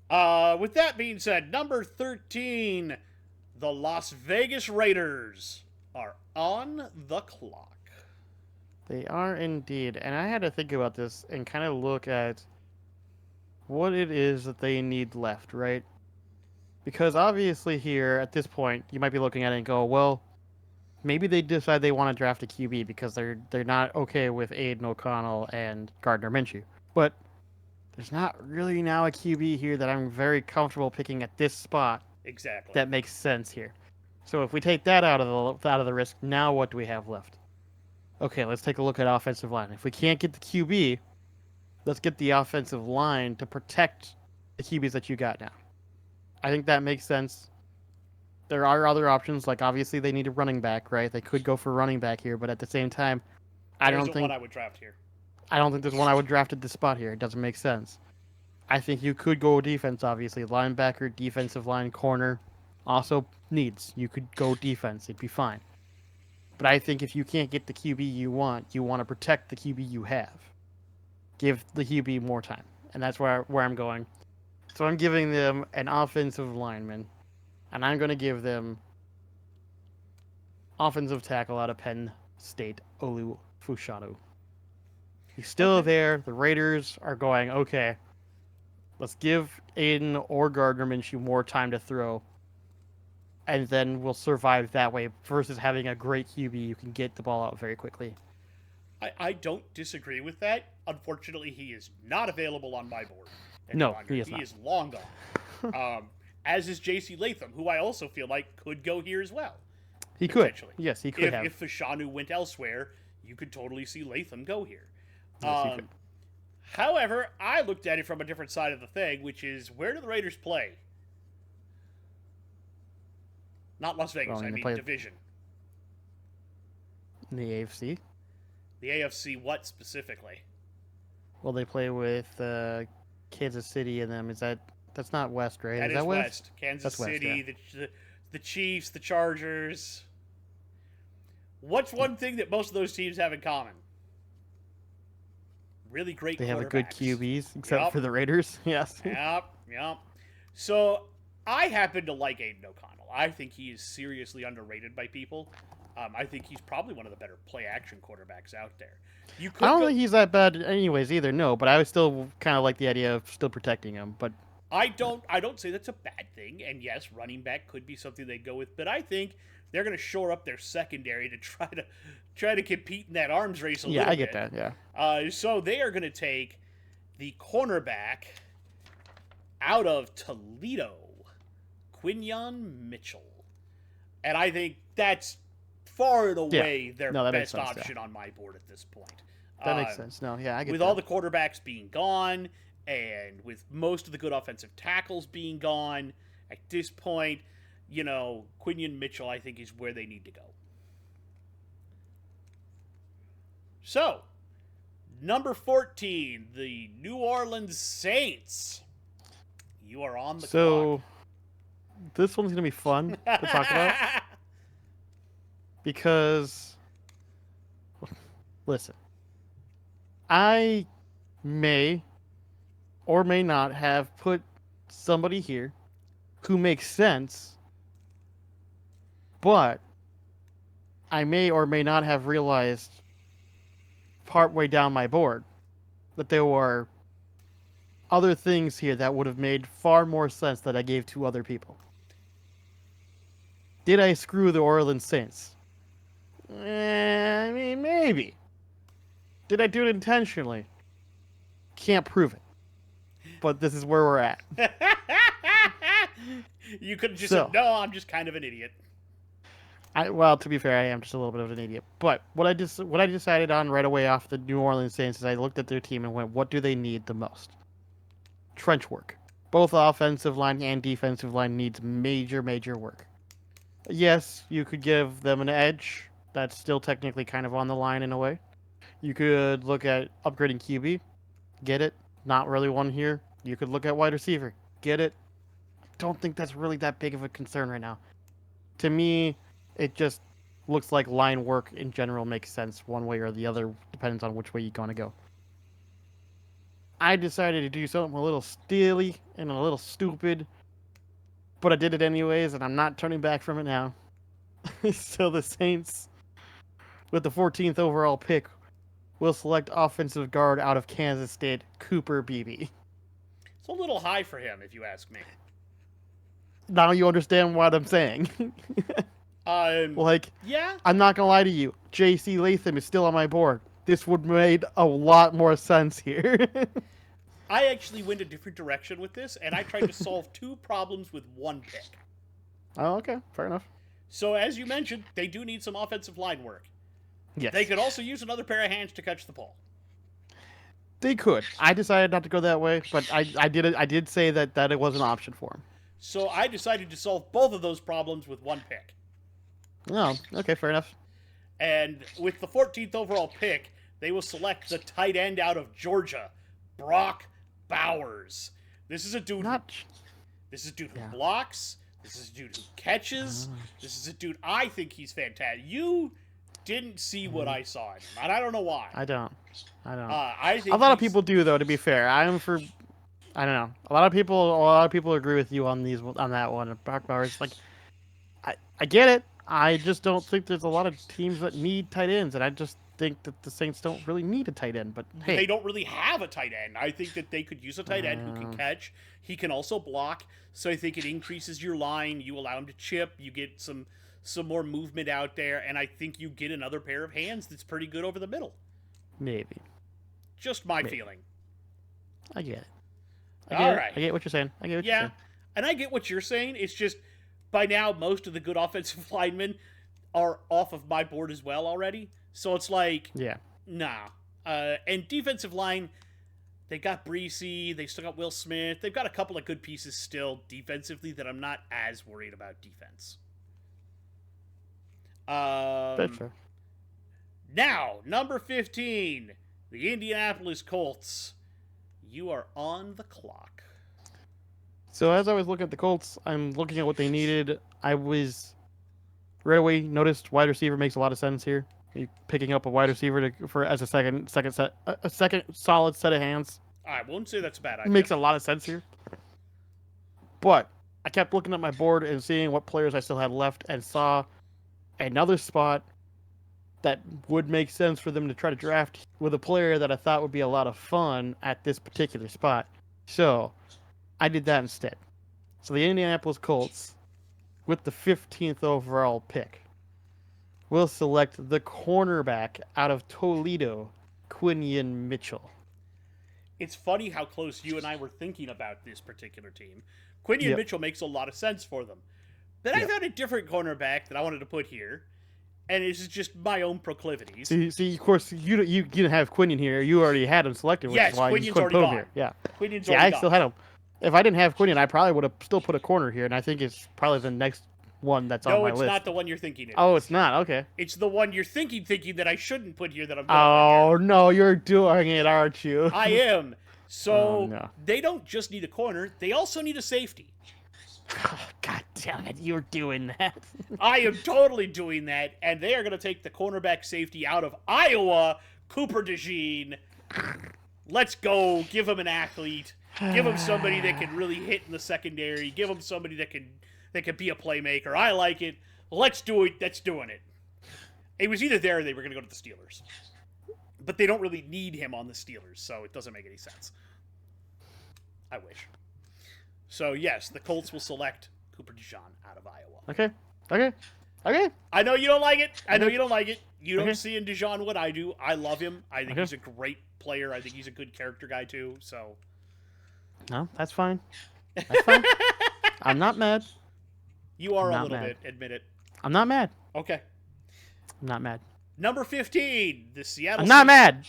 With that being said, number 13, the Las Vegas Raiders are on the clock. They are indeed. And I had to think about this and kind of look at what it is that they need left, right? Because obviously here, at this point, you might be looking at it and go, well, maybe they decide they want to draft a QB because they're not okay with Aiden O'Connell and Gardner Minshew. But there's not really now a QB here that I'm very comfortable picking at this spot Exactly. that makes sense here. So if we take that out of the risk, now what do we have left? Okay, let's take a look at offensive line. If we can't get the QB, let's get the offensive line to protect the QBs that you got now. I think that makes sense. There are other options, like obviously they need a running back, right? They could go for running back here, but at the same time, I don't think one I would draft here. I don't think there's one I would draft at this spot here. It doesn't make sense. I think you could go defense, obviously. Linebacker, defensive line, corner. Also needs. You could go defense. It'd be fine. But I think if you can't get the QB you want to protect the QB you have. Give the QB more time. And that's where I'm going. So I'm giving them an offensive lineman. And I'm going to give them offensive tackle out of Penn State, Olu Fushanu. He's still there. The Raiders are going, okay, let's give Aiden or Gardner Minshew more time to throw, and then we'll survive that way versus having a great QB you can get the ball out very quickly. I don't disagree with that. Unfortunately, he is not available on my board. No, he is not. He is long gone. As is J.C. Latham, who I also feel like could go here as well. He could. Yes, he could have. If Fashanu went elsewhere, you could totally see Latham go here. Yes, However, I looked at it from a different side of the thing, which is, where do the Raiders play? Not Las Vegas, I mean division. In the AFC? The AFC what specifically? Well, they play with Kansas City and them. That's not West, right? That is West. Kansas That's City, West, yeah. the Chiefs, the Chargers. What's one thing that most of those teams have in common? Really great They have a good QBs, except Yep. for the Raiders. Yes. Yep. So I happen to like Aiden O'Connell. I think he is seriously underrated by people. I think he's probably one of the better play-action quarterbacks out there. I don't think he's that bad anyways either, no, but I would still kind of like the idea of still protecting him. But I don't say that's a bad thing, and yes, running back could be something they go with, but I think they're going to shore up their secondary to try to compete in that arms race a little bit. Yeah, I get that, yeah. So they are going to take the cornerback out of Toledo, Quinyon Mitchell. And I think that's far and away their best option on my board at this point. That makes sense. No, yeah, I get with that. all the quarterbacks being gone, and with most of the good offensive tackles being gone, at this point, Quinyon Mitchell, I think, is where they need to go. So, number 14, the New Orleans Saints. You are on the clock. This one's going to be fun to talk about. Because, listen, I may or may not have put somebody here who makes sense, but I may or may not have realized partway down my board that there were other things here that would have made far more sense that I gave to other people. Did I screw the Orleans Saints? I mean, maybe. Did I do it intentionally? Can't prove it. But this is where we're at. You could have just said, no, I'm just kind of an idiot. Well, to be fair, I am just a little bit of an idiot. But what I decided on right away off the New Orleans Saints is I looked at their team and went, what do they need the most? Trench work. Both offensive line and defensive line needs major, major work. Yes, you could give them an edge. That's still technically kind of on the line in a way. You could look at upgrading QB. Get it. Not really one here. You could look at wide receiver. Get it. Don't think that's really that big of a concern right now. To me, it just looks like line work in general makes sense one way or the other. Depends on which way you're going to go. I decided to do something a little steely and a little stupid, but I did it anyways, and I'm not turning back from it now. So the Saints, with the 14th overall pick, will select offensive guard out of Kansas State, Cooper Beebe. It's a little high for him, if you ask me. Now you understand what I'm saying. Yeah. I'm not going to lie to you. J.C. Latham is still on my board. this would made a lot more sense here. I actually went a different direction with this, and I tried to solve 2 problems with 1 pick. Oh, okay, fair enough. So, as you mentioned, they do need some offensive line work. Yes, They could also use another pair of hands to catch the ball. they could. I decided not to go that way, but I did say that it was an option for him. So I decided to solve both of those problems with 1 pick. Oh, okay, fair enough. And with the 14th overall pick, they will select the tight end out of Georgia, Brock Bowers. This is a dude. This is a dude who blocks. This is a dude who catches. This is a dude. I think he's fantastic. You didn't see what I saw in him, and I don't know why. I don't. I think a lot of people do, though. To be fair, I don't know. A lot of people agree with you on that one. Brock Bowers, like, I get it. I just don't think there's a lot of teams that need tight ends, and I just think that the Saints don't really need a tight end. But hey, they don't really have a tight end. I think that they could use a tight end who can catch. He can also block, so I think it increases your line. You allow him to chip. You get some more movement out there, and I think you get another pair of hands that's pretty good over the middle. Maybe. Just my feeling. I get it. I get what you're saying. I get what you're saying. And I get what you're saying. It's just, by now, most of the good offensive linemen are off of my board as well already. So it's like, nah. And defensive line, they got Breesy. They still got Will Smith. They've got a couple of good pieces still defensively that I'm not as worried about defense. That's fair. Now, number 15, the Indianapolis Colts. You are on the clock. So as I was looking at the Colts, I'm looking at what they needed. I was right away noticed wide receiver makes a lot of sense here. You're picking up a wide receiver as a second solid set of hands. I won't say that's a bad idea. Makes a lot of sense here. But I kept looking at my board and seeing what players I still had left, and saw another spot that would make sense for them to try to draft with a player that I thought would be a lot of fun at this particular spot. So I did that instead. So the Indianapolis Colts, with the 15th overall pick, will select the cornerback out of Toledo, Quinion Mitchell. It's funny how close you and I were thinking about this particular team. Quinion Mitchell makes a lot of sense for them. But I found a different cornerback that I wanted to put here, and this is just my own proclivities. See, of course, you didn't have Quinion here. You already had him selected, which is why you couldn't put him here. Yeah, Quinion's already gone. Still had him. If I didn't have Quinion, I probably would have still put a corner here, and I think it's probably the next one that's on my list. No, it's not the one you're thinking. It's not? Okay. It's the one you're thinking that I shouldn't put here that I'm going no, you're doing it, aren't you? I am. So they don't just need a corner, they also need a safety. God damn it, you're doing that. I am totally doing that, and they are going to take the cornerback safety out of Iowa, Cooper DeJean. Let's go. Give him an athlete. Give him somebody that can really hit in the secondary. Give him somebody that can be a playmaker. I like it. Let's do it. That's doing it. It was either there or they were going to go to the Steelers. But they don't really need him on the Steelers, so it doesn't make any sense. I wish. So, yes, the Colts will select Cooper DeJean out of Iowa. Okay. I know you don't like it. You don't see in DeJean what I do. I love him. I think he's a great player. I think he's a good character guy, too. So, no, that's fine. I'm not mad. You are a little bit. Admit it. I'm not mad. Okay. I'm not mad. Number 15, the Seattle. I'm not mad.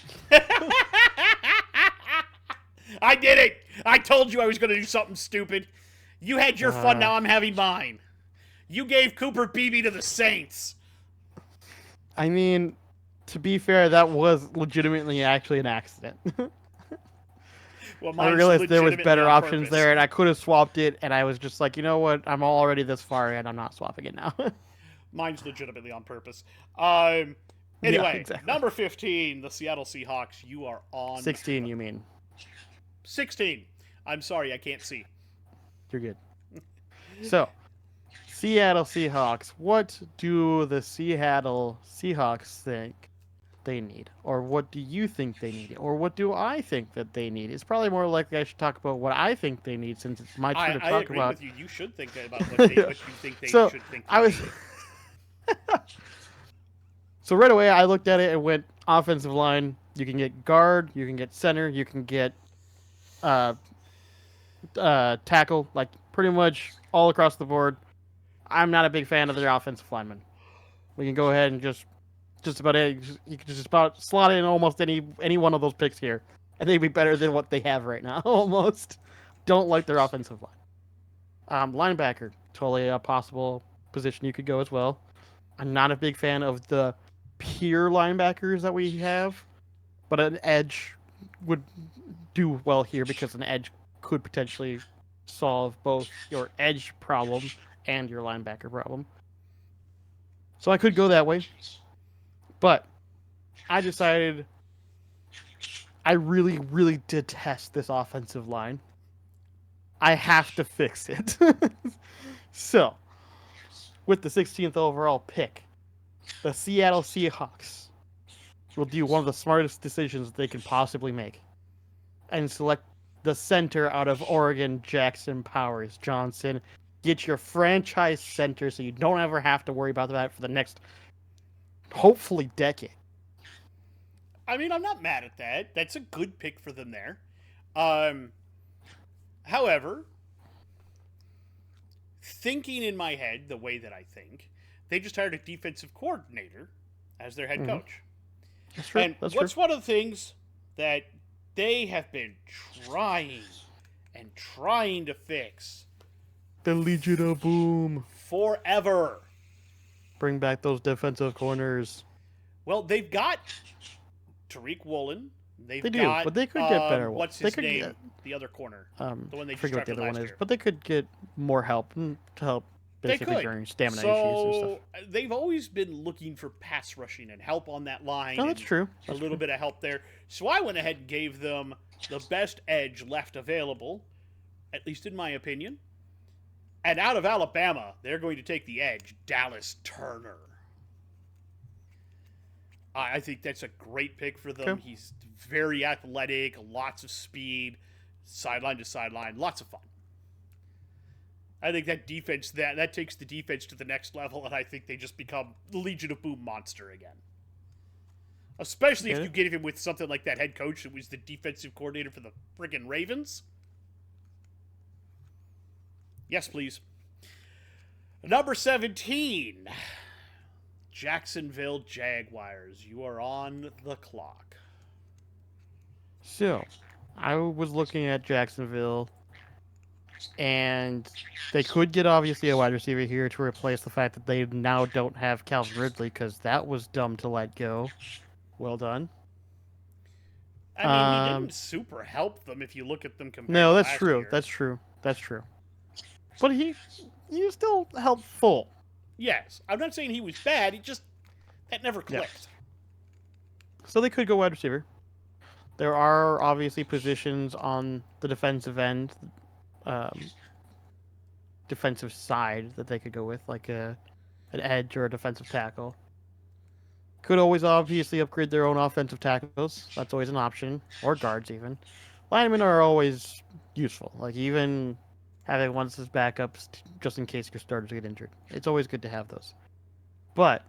I did it. I told you I was going to do something stupid. You had your fun. Now I'm having mine. You gave Cooper Beebe to the Saints. I mean, to be fair, that was legitimately actually an accident. Well, I realized there was better options there, and I could have swapped it, and I was just like, you know what? I'm already this far in. I'm not swapping it now. Mine's legitimately on purpose. Anyway, exactly. Number 15, the Seattle Seahawks. You are on 16, you mean? 16. I'm sorry, I can't see. You're good. So, Seattle Seahawks. What do the Seattle Seahawks think they need? Or what do you think they need? Or what do I think that they need? It's probably more likely I should talk about what I think they need, since it's my turn to talk about. I agree with you. You should think about what you think they should think. So right away, I looked at it and went, offensive line, you can get guard, you can get center, you can get uh, tackle, like pretty much all across the board. I'm not a big fan of their offensive linemen. We can go ahead and just about you can just about slot in almost any one of those picks here, and they'd be better than what they have right now. Almost. Don't like their offensive line. Linebacker, totally a possible position you could go as well. I'm not a big fan of the pure linebackers that we have, but an edge would do well here because an edge could potentially solve both your edge problem and your linebacker problem. So I could go that way, but I decided I really, really detest this offensive line. I have to fix it. So, with the 16th overall pick, the Seattle Seahawks will do one of the smartest decisions they can possibly make and select the center out of Oregon, Jackson Powers Johnson. Get your franchise center so you don't ever have to worry about that for the next, hopefully, decade. I mean, I'm not mad at that. That's a good pick for them there. However, thinking in my head the way that I think, they just hired a defensive coordinator as their head coach. That's true. And That's what's true. one of the things that they have been trying and trying to fix The Legion of Boom. forever? Bring back those defensive corners. Well, they've got Tariq Woolen. They They do, got, but they could get better. What's They his could name? get- The other corner. The one they I just forget what the drafted other one last is, year. but they could get more help to help They basically could. during stamina issues So and stuff. they've always been looking for pass rushing and help on that line. No, that's and true. A little bit of help there. So I went ahead and gave them the best edge left available, at least in my opinion. And out of Alabama, they're going to take the edge, Dallas Turner. I think that's a great pick for them. Okay. He's very athletic, lots of speed, sideline to sideline, lots of fun. I think that defense that takes the defense to the next level, and I think they just become the Legion of Boom monster again. Especially if you get him with something like that head coach that was the defensive coordinator for the friggin' Ravens. Yes, please. Number 17. Jacksonville Jaguars. You are on the clock. So, I was looking at Jacksonville, and they could get obviously a wide receiver here to replace the fact that they now don't have Calvin Ridley because that was dumb to let go. Well done. I mean, he didn't super help them if you look at them compared No, to that's last true. year. That's true. That's true. But he was still helpful. Yes. I'm not saying he was bad. That never clicked. So they could go wide receiver. There are obviously positions on the defensive end, defensive side that they could go with, like an edge or a defensive tackle. Could always obviously upgrade their own offensive tackles. That's always an option, or guards even. Linemen are always useful. Like even having ones as backups just in case your starters get injured. It's always good to have those. But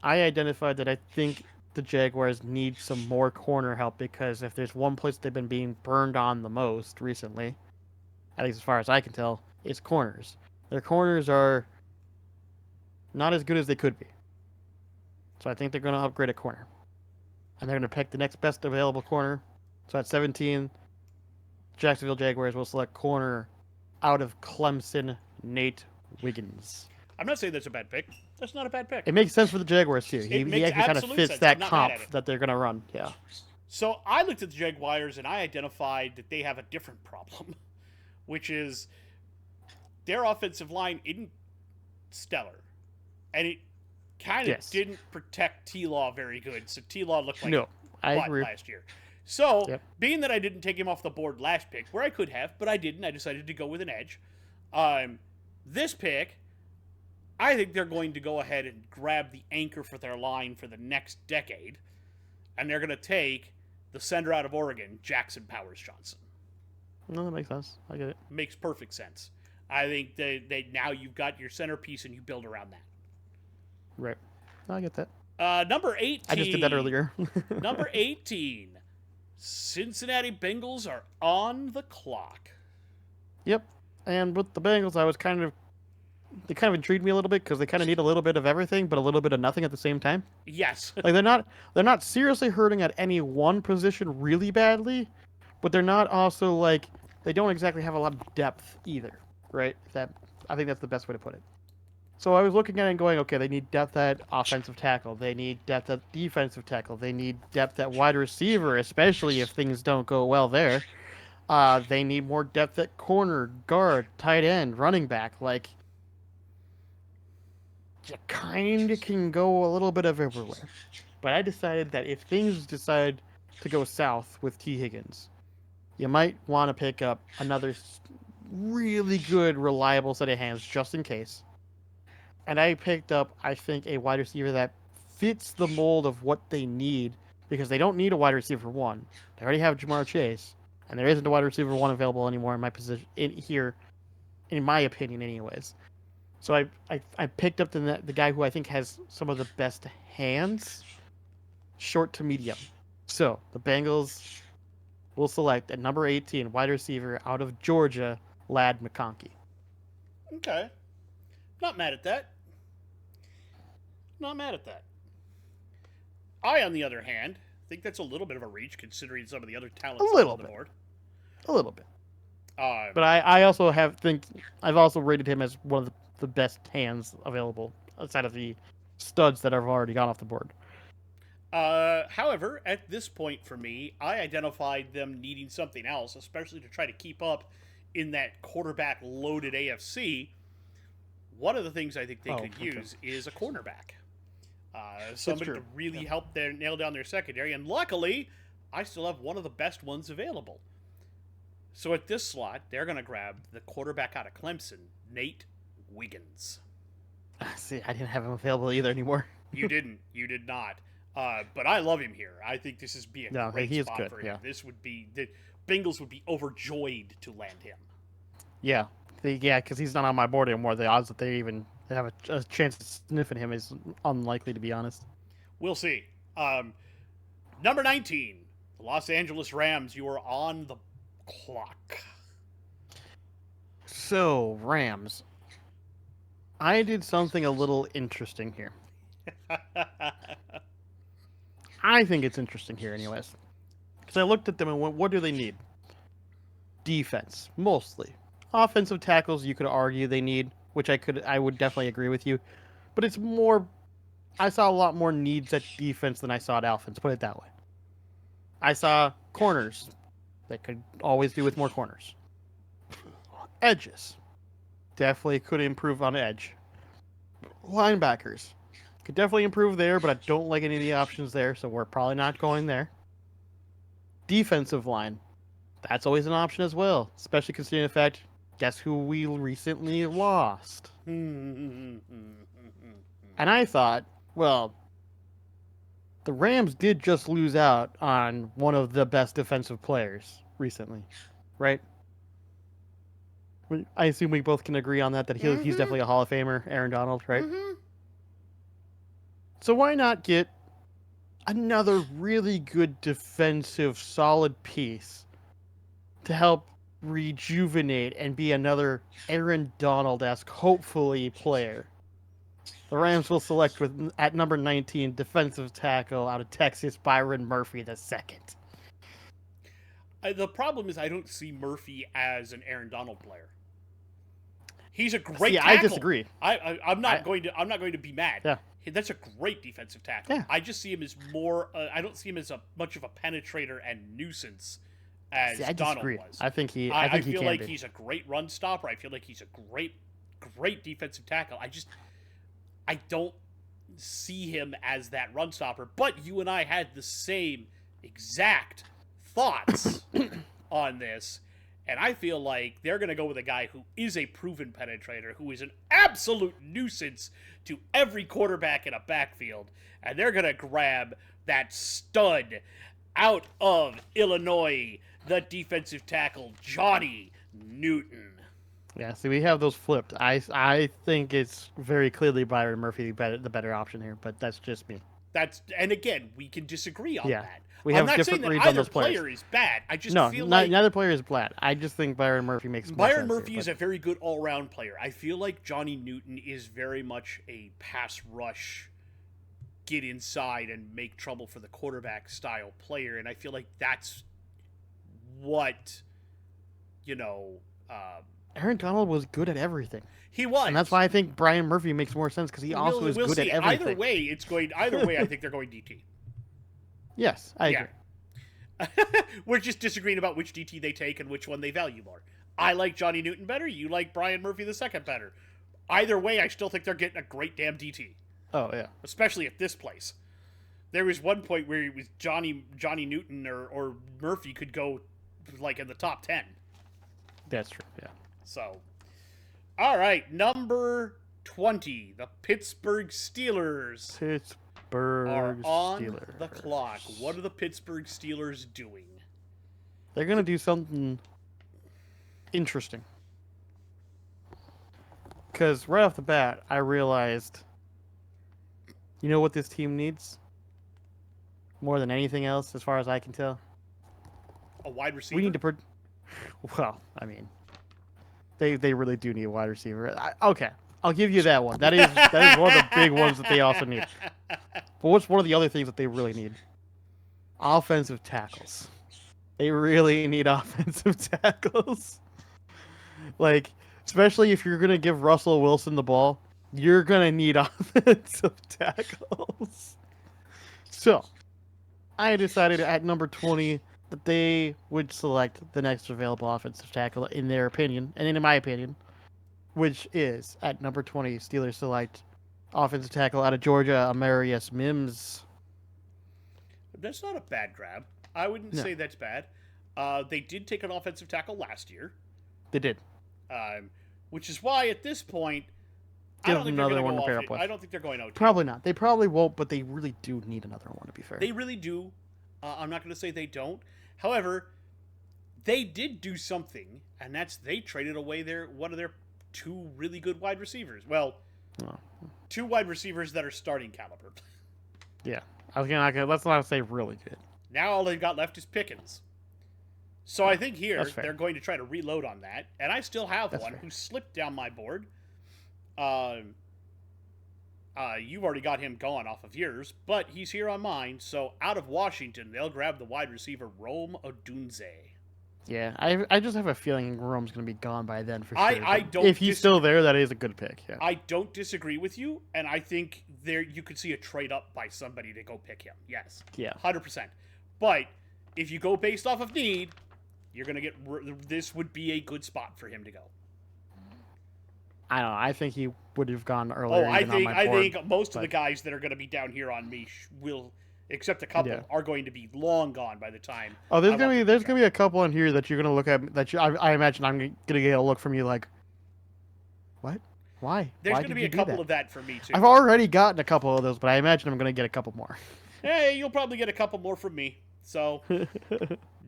I identified that I think the Jaguars need some more corner help because if there's one place they've been being burned on the most recently, at least as far as I can tell, it's corners. Their corners are not as good as they could be. So I think they're going to upgrade a corner. And they're going to pick the next best available corner. So at 17, Jacksonville Jaguars will select corner out of Clemson, Nate Wiggins. I'm not saying that's a bad pick. That's not a bad pick. It makes sense for the Jaguars, too. He makes actually kind of absolute fits sense. that I'm not comp mad at it. that they're going to run. Yeah. So I looked at the Jaguars and I identified that they have a different problem, which is their offensive line isn't stellar. And it kind of didn't protect T-Law very good. So T-Law looked like I butt agree. last year. So, being that I didn't take him off the board last pick, where I could have, but I didn't, I decided to go with an edge. This pick, I think they're going to go ahead and grab the anchor for their line for the next decade, and they're going to take the center out of Oregon, Jackson Powers Johnson. No, that makes sense. I get it. Makes perfect sense. I think they now you've got your centerpiece and you build around that. Right. No, I get that. Number 18. I just did that earlier. Number 18. Cincinnati Bengals are on the clock. Yep. And with the Bengals, they kind of intrigued me a little bit because they kind of need a little bit of everything, but a little bit of nothing at the same time. Yes. Like they're not seriously hurting at any one position really badly, but they're not also like they don't exactly have a lot of depth either, right? I think that's the best way to put it. So I was looking at it and going, okay, they need depth at offensive tackle, they need depth at defensive tackle, they need depth at wide receiver, especially if things don't go well there. They need more depth at corner, guard, tight end, running back. Like, you kind of can go a little bit of everywhere. But I decided that if things decide to go south with T. Higgins, you might want to pick up another really good, reliable set of hands just in case. And I picked up, I think, a wide receiver that fits the mold of what they need because they don't need a wide receiver one. They already have Jamar Chase, and there isn't a wide receiver one available anymore in my position in my opinion, anyways. So I picked up the guy who I think has some of the best hands, short to medium. So the Bengals will select at number 18 wide receiver out of Georgia, Lad McConkey. Okay. Not mad at that. Not mad at that. I, on the other hand, think that's a little bit of a reach considering some of the other talents on the board. A little bit. But I also I've also rated him as one of the best hands available outside of the studs that have already gone off the board. However, at this point for me, I identified them needing something else, especially to try to keep up in that quarterback-loaded AFC. One of the things I think they could use is a cornerback. Somebody to really help nail down their secondary. And luckily, I still have one of the best ones available. So at this slot, they're going to grab the quarterback out of Clemson, Nate Wiggins. See, I didn't have him available either anymore. You didn't. You did not. But I love him here. I think this is be a great spot for him. Yeah. This would be the Bengals would be overjoyed to land him. Yeah, because he's not on my board anymore. The odds that they even have a chance of sniffing him is unlikely, to be honest. We'll see. Number 19, the Los Angeles Rams. You are on the clock. So, Rams. I did something a little interesting here. I think it's interesting here, anyways. Because I looked at them and went, what do they need? Defense, mostly. Offensive tackles, you could argue they need, which I would definitely agree with you. But it's more, I saw a lot more needs at defense than I saw at offense, put it that way. I saw corners. They could always do with more corners. Edges. Definitely could improve on edge. Linebackers. Could definitely improve there, but I don't like any of the options there, so we're probably not going there. Defensive line. That's always an option as well, especially considering the fact, guess who we recently lost? And I thought, well, the Rams did just lose out on one of the best defensive players recently, right? I assume we both can agree on that he's definitely a Hall of Famer, Aaron Donald, right? Mm-hmm. So why not get another really good defensive solid piece to help rejuvenate and be another Aaron Donald-esque, hopefully, player? The Rams will select at number 19, defensive tackle out of Texas, Byron Murphy II. The problem is I don't see Murphy as an Aaron Donald player. He's a great tackle. I disagree. I'm not going to be mad. Yeah. That's a great defensive tackle. Yeah. I just see him as more. I don't see him as much of a penetrator and nuisance as Donald was. I feel like he's a great run stopper. I feel like he's a great defensive tackle. I don't see him as that run stopper. But you and I had the same exact thoughts on this. And I feel like they're going to go with a guy who is a proven penetrator, who is an absolute nuisance to every quarterback in a backfield. And they're going to grab that stud out of Illinois, the defensive tackle, Johnny Newton. Yeah, see, we have those flipped. I think it's very clearly Byron Murphy the better option here, but that's just me. And again, we can disagree on Yeah. that. We I'm have not saying different that reads on either those players. player is bad. I just No, feel like neither player is bad. I just think Byron Murphy makes more Byron sense Murphy here, is a very good all-round player. I feel like Johnny Newton is very much a pass rush, get inside and make trouble for the quarterback style player, and I feel like that's what Aaron Donald was good at everything. he was, and that's why I think Brian Murphy makes more sense because he also is we'll good see. at everything. Either way, I think they're going DT. Yes, I agree. We're just disagreeing about which DT they take and which one they value more. I like Johnny Newton better. You like Brian Murphy the second better. Either way, I still think they're getting a great damn DT. Oh yeah, especially at this place. There was one point where it was Johnny Newton or Murphy could go like in the top 10. That's true. Yeah. So, all right, number 20, the Pittsburgh Steelers. Are on Steelers. the clock. What are the Pittsburgh Steelers doing? They're going to do something interesting. Because right off the bat, I realized, you know what this team needs? More than anything else, as far as I can tell? A wide receiver? We need to... Well, I mean, they really do need a wide receiver. Okay, I'll give you that one. That is one of the big ones that they also need. But what's one of the other things that they really need? Offensive tackles. They really need offensive tackles. Like, especially if you're going to give Russell Wilson the ball, you're going to need offensive tackles. So, I decided at number 20 that they would select the next available offensive tackle in their opinion, and in my opinion, which is, at number 20, Steelers select offensive tackle out of Georgia, Amarius Mims. That's not a bad grab. I wouldn't say that's bad. They did take an offensive tackle last year. They did. Which is why, at this point, I don't think another one to pair up with. I don't think they're going OT. Probably not. They probably won't, but they really do need another one, to be fair. They really do. I'm not going to say they don't. However, they did do something, and that's they traded away one of their two really good wide receivers. Well, two wide receivers that are starting caliber. Yeah. Let's not say really good. Now all they've got left is Pickens. So I think here they're going to try to reload on that. And I still have one who slipped down my board. You've already got him gone off of yours, but he's here on mine. So out of Washington, they'll grab the wide receiver Rome Odunze. Yeah, I just have a feeling Rome's going to be gone by then for sure. I don't. If he's still there, that is a good pick. Yeah. I don't disagree with you, and I think you could see a trade up by somebody to go pick him. Yes. Yeah. 100%. But if you go based off of need, you're going to get. This would be a good spot for him to go. I don't know. I think he would have gone earlier. I think most of the guys that are going to be down here on me will, except a couple, are going to be long gone by the time. Oh, there's gonna be a couple in here that you're gonna look at that I imagine I'm gonna get a look from you like, what? Why? There's going to be a couple of that for me too. I've already gotten a couple of those, but I imagine I'm gonna get a couple more. Hey, you'll probably get a couple more from me. So,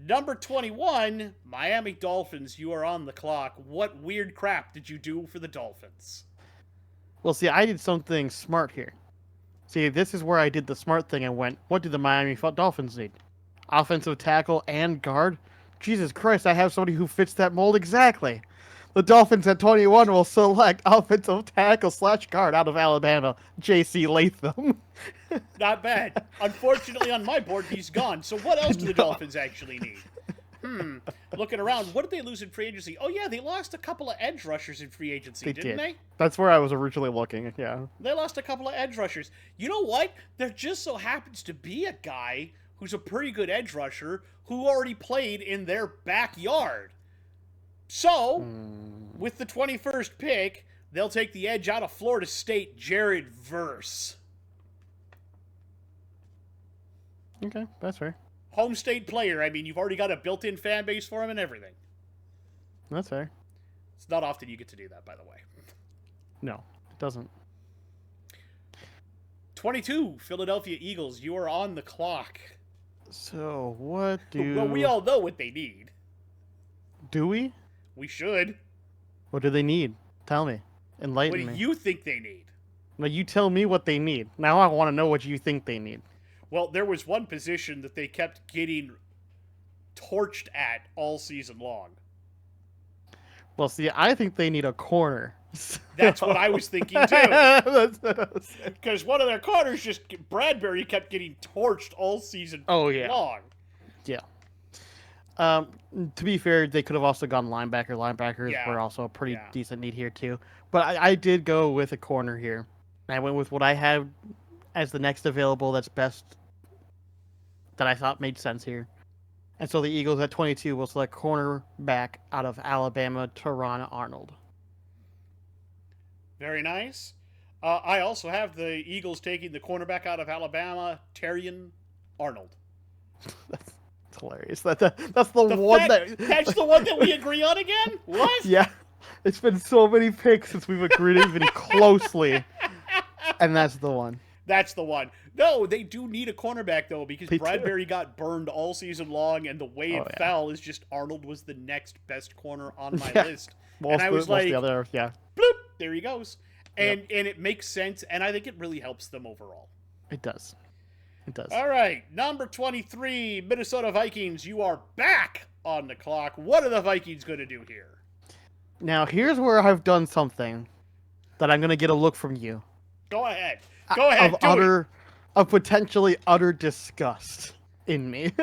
number 21, Miami Dolphins. You are on the clock. What weird crap did you do for the Dolphins? Well, see, I did something smart here. See, this is where I did the smart thing and went, what do the Miami Dolphins need? Offensive tackle and guard? Jesus Christ, I have somebody who fits that mold exactly. The Dolphins at 21 will select offensive tackle / guard out of Alabama, J.C. Latham. Not bad. Unfortunately, on my board, he's gone. So what else do the Dolphins actually need? Looking around, what did they lose in free agency? Oh, yeah, they lost a couple of edge rushers in free agency, didn't they? That's where I was originally looking, yeah. They lost a couple of edge rushers. You know what? There just so happens to be a guy who's a pretty good edge rusher who already played in their backyard. So, with the 21st pick, they'll take the edge out of Florida State, Jared Verse. Okay, that's fair. Home state player. I mean, you've already got a built-in fan base for him and everything. That's fair. It's not often you get to do that, by the way. No, it doesn't. 22, Philadelphia Eagles. You are on the clock. So, what do... Well, we all know what they need. Do we? We should. What do they need? Tell me. Enlighten me. What do you think they need? Now you tell me what they need. Now I want to know what you think they need. Well, there was one position that they kept getting torched at all season long. Well, see, I think they need a corner. That's what I was thinking too. That's what I was saying. Because one of their corners, just Bradbury, kept getting torched all season long. Yeah. To be fair, they could have also gone linebacker. Linebackers were also a pretty decent need here too. But I did go with a corner here. I went with what I had as the next available that's best that I thought made sense here. And so the Eagles at 22 will select cornerback out of Alabama, Teron Arnold. Very nice. I also have the Eagles taking the cornerback out of Alabama, Terrion Arnold. That's hilarious. That's the one that's the one that we agree on again? What? Yeah. It's been so many picks since we've agreed even closely. And that's the one. That's the one. No, they do need a cornerback, though, because Bradbury got burned all season long, and the way it fell is just Arnold was the next best corner on my list. And I was like, bloop, there he goes. And it makes sense, and I think it really helps them overall. It does. It does. All right, number 23, Minnesota Vikings, you are back on the clock. What are the Vikings going to do here? Now, here's where I've done something that I'm going to get a look from you. Go ahead. Go ahead. Of potentially utter disgust in me.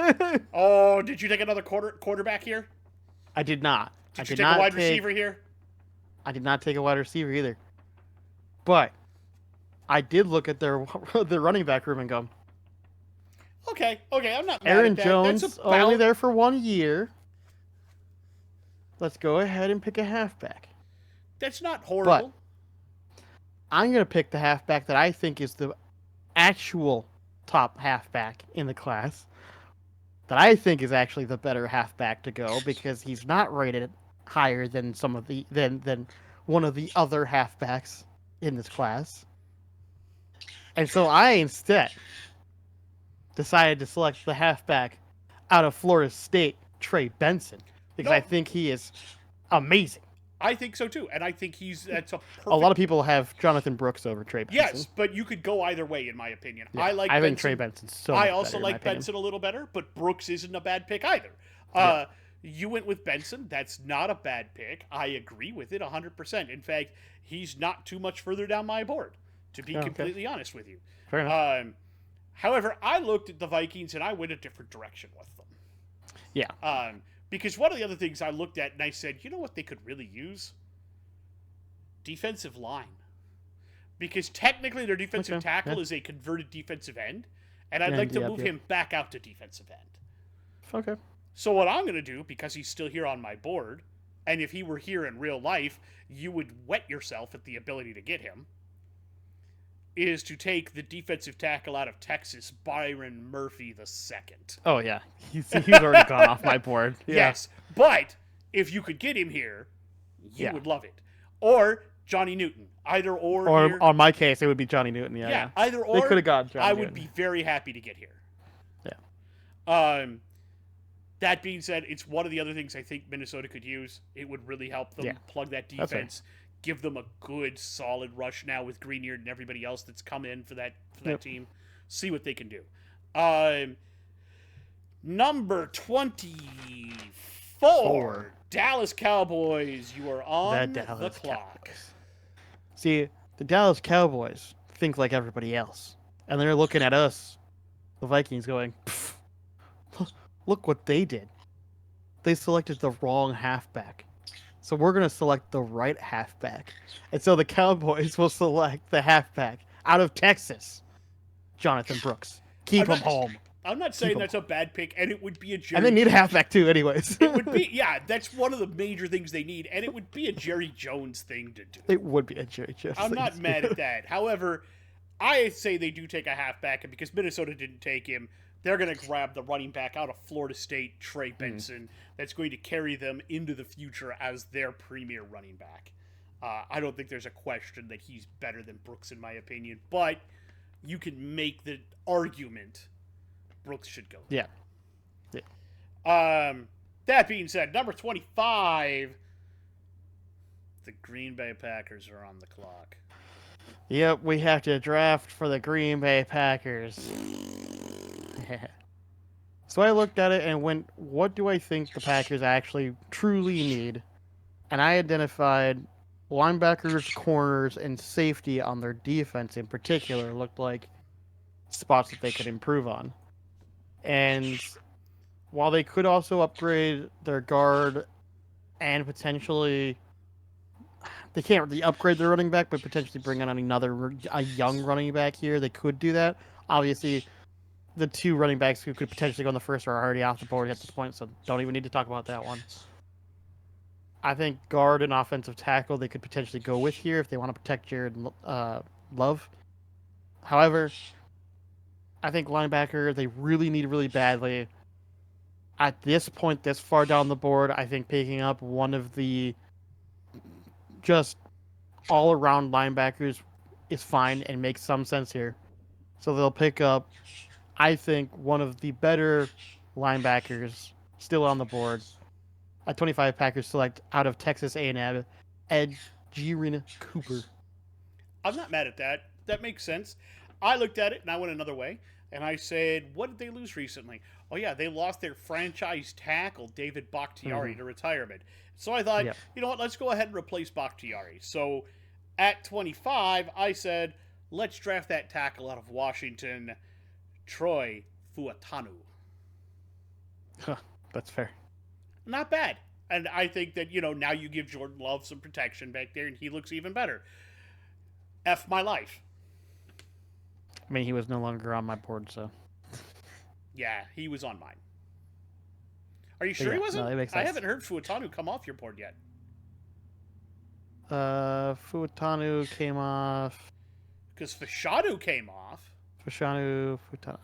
Oh, did you take another quarterback here? I did not. Did you take a wide receiver here? I did not take a wide receiver either. But I did look at their running back room and go, Okay, I'm not mad Aaron at that. Jones only there for 1 year. Let's go ahead and pick a halfback. That's not horrible. But I'm going to pick the halfback that I think is the actual top halfback in the class. That I think is actually the better halfback to go because he's not rated higher than than one of the other halfbacks in this class. And so I instead decided to select the halfback out of Florida State, Trey Benson, because I think he is amazing. I think so too, and I think that's a perfect... A lot of people have Jonathan Brooks over Trey Benson. Yes, but you could go either way, in my opinion. Yeah, I think Trey Benson so much I also better, like Benson a little better, but Brooks isn't a bad pick either. You went with Benson. That's not a bad pick. I agree with it 100%. In fact, he's not too much further down my board, to be completely honest with you. Fair enough. However, I looked at the Vikings, and I went a different direction with them. Yeah. Because one of the other things I looked at and I said, you know what they could really use? Defensive line. Because technically their defensive tackle is a converted defensive end, and I'd like to move him back out to defensive end. Okay. So what I'm going to do, because he's still here on my board, and if he were here in real life, you would wet yourself at the ability to get him, is to take the defensive tackle out of Texas, Byron Murphy II. Oh, yeah. He's already gone off my board. Yeah. Yes, but if you could get him here, you would love it. Or Johnny Newton. Either or. Or here. on my case, it would be Johnny Newton. Yeah. Either or. They could have got Johnny Newton. I would be very happy to get here. Yeah. That being said, it's one of the other things I think Minnesota could use. It would really help them plug that defense. Give them a good, solid rush now with Greenyard and everybody else that's come in for that team. See what they can do. Number 24, Dallas Cowboys. You are on the clock. Cowboys. See, the Dallas Cowboys think like everybody else. And they're looking at us, the Vikings, going, look what they did. They selected the wrong halfback. So we're going to select the right halfback. And so the Cowboys will select the halfback out of Texas, Jonathan Brooks. Keep him home. I'm not saying that's a bad pick, and it would be a Jerry... And they need a halfback too, anyways. It would be, that's one of the major things they need, and it would be a Jerry Jones thing to do. It would be a Jerry Jones I'm not mad at that. However, I say they do take a halfback, and because Minnesota didn't take him, they're going to grab the running back out of Florida State, Trey Benson, that's going to carry them into the future as their premier running back. I don't think there's a question that he's better than Brooks, in my opinion, but you can make the argument Brooks should go there. Yeah. That being said, number 25, the Green Bay Packers are on the clock. Yep, we have to draft for the Green Bay Packers. So I looked at it and went, what do I think the Packers actually truly need? And I identified linebackers, corners, and safety on their defense in particular looked like spots that they could improve on. And while they could also upgrade their guard and potentially they can't really upgrade their running back, but potentially bring on a young running back here, they could do that. Obviously, the two running backs who could potentially go in the first are already off the board at this point, so don't even need to talk about that one. I think guard and offensive tackle they could potentially go with here if they want to protect Jared Love. However, I think linebacker they really need really badly. At this point, this far down the board, I think picking up one of the just all-around linebackers is fine and makes some sense here. So they'll pick up, I think, one of the better linebackers still on the board. At 25, Packers select out of Texas A&M, Ed Jirin Cooper. I'm not mad at that. That makes sense. I looked at it and I went another way. And I said, what did they lose recently? Oh, yeah, they lost their franchise tackle, David Bakhtiari, to retirement. So I thought, Yep. you know what, let's go ahead and replace Bakhtiari. So at 25, I said, let's draft that tackle out of Washington, Troy Fuatanu. Huh, that's fair. Not bad. And I think that, now you give Jordan Love some protection back there and he looks even better. F my life. I mean, he was no longer on my board, so. Yeah, he was on mine. Are you sure Yeah, he wasn't? no, it makes I sense. haven't heard Fuatanu come off your board yet. Fuatanu came off. Because Fashanu came off. Fuatanu.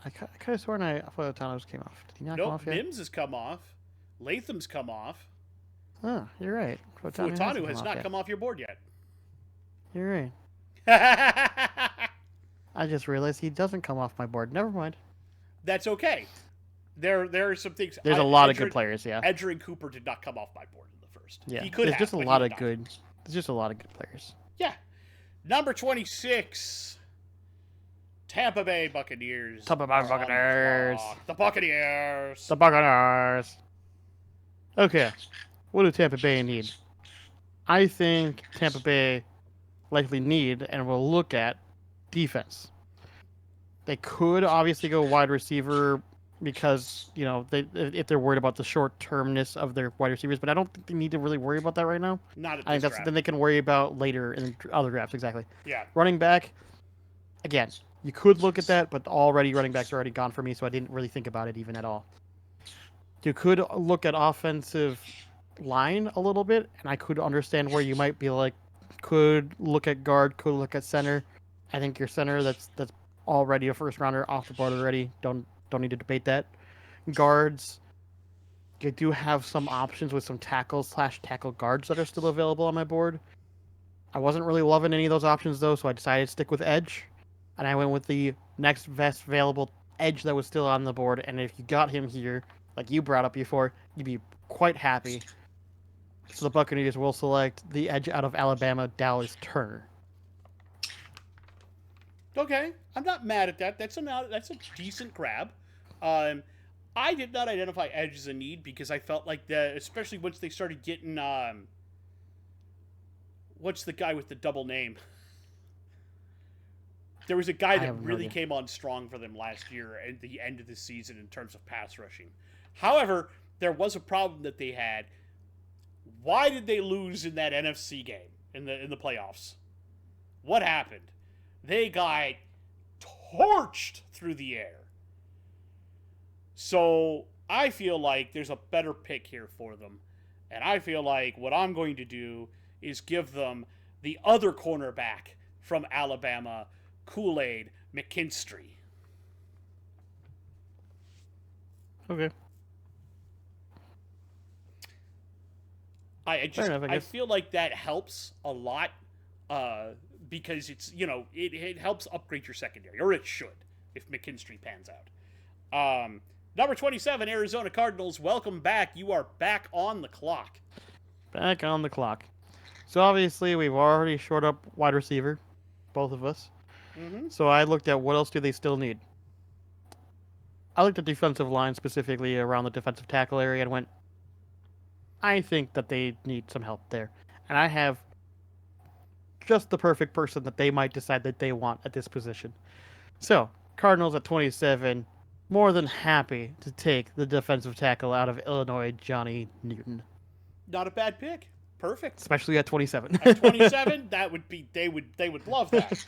I could have sworn Fuatanu came off. Did he not come Nope, off yet? Mims has come off. Latham's come off. Oh, you're right. Fuatanu has not come off your board yet. You're right. I just realized he doesn't come off my board. Never mind. That's okay. There are some things. There's a lot of good players, yeah. Edger and Cooper did not come off my board in the first. Yeah, He could there's have, just a but lot he of did not. good. There's just a lot of good players. Yeah. Number 26. Tampa Bay Buccaneers. Tampa Bay Buccaneers. The Buccaneers. The Buccaneers. Okay, what do Tampa Bay need? I think Tampa Bay likely need and will look at defense. They could obviously go wide receiver because if they're worried about the short termness of their wide receivers, but I don't think they need to really worry about that right now. Not at I think this that's draft. something they can worry about later in other drafts. Exactly. Yeah. Running back, again, you could look at that, but already running backs are already gone for me, so I didn't really think about it even at all. You could look at offensive line a little bit, and I could understand where you might be like, could look at guard, could look at center. I think your center that's already a first rounder off the board already. Don't need to debate that. Guards, you do have some options with some tackle guards that are still available on my board. I wasn't really loving any of those options though, so I decided to stick with edge, and I went with the next best available edge that was still on the board. And if you got him here, like you brought up before, you'd be quite happy. So the Buccaneers will select the edge out of Alabama, Dallas Turner. Okay, I'm not mad at that. That's a decent grab. I did not identify edge as a need because I felt like especially once they started getting what's the guy with the double name? There was a guy that really came on strong for them last year at the end of the season in terms of pass rushing. However, there was a problem that they had. Why did they lose in that NFC game in the playoffs? What happened? They got torched through the air. So I feel like there's a better pick here for them. And I feel like what I'm going to do is give them the other cornerback from Alabama, Kool-Aid McKinstry. Okay. I feel like that helps a lot because it's, it helps upgrade your secondary, or it should, if McKinstry pans out. Number 27, Arizona Cardinals, welcome back. You are back on the clock. Back on the clock. So obviously we've already shored up wide receiver. both of us. Mm-hmm. So I looked at what else do they still need. I looked at defensive line, specifically around the defensive tackle area, and went, I think that they need some help there. And I have just the perfect person that they might decide that they want at this position. So, Cardinals at 27, more than happy to take the defensive tackle out of Illinois, Johnny Newton. Not a bad pick. Perfect. Especially at 27. At 27, that would be they would love that.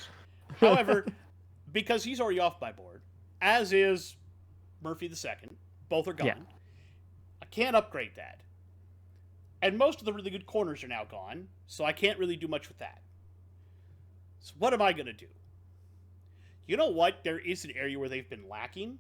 However, because he's already off my board, as is Murphy II, both are gone. Yeah. I can't upgrade that. And most of the really good corners are now gone, so I can't really do much with that. So what am I going to do? You know what? There is an area where they've been lacking,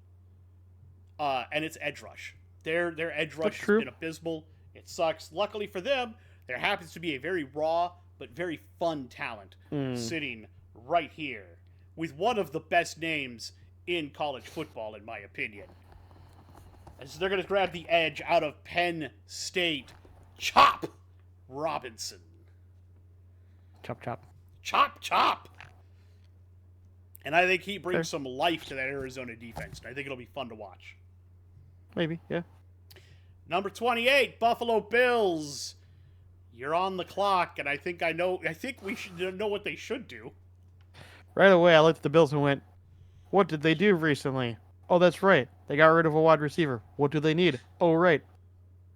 and it's edge rush. Their edge rush has been abysmal. It sucks. Luckily for them, there happens to be a very raw but very fun talent sitting right here with one of the best names in college football, in my opinion. And so they're going to grab the edge out of Penn State. Chop Robinson. Chop, chop. Chop, chop. And I think he brings some life to that Arizona defense. And I think it'll be fun to watch. Maybe, yeah. Number 28, Buffalo Bills. You're on the clock, and I think we should know what they should do. Right away, I looked at the Bills and went, what did they do recently? Oh, that's right. They got rid of a wide receiver. What do they need? Oh, right.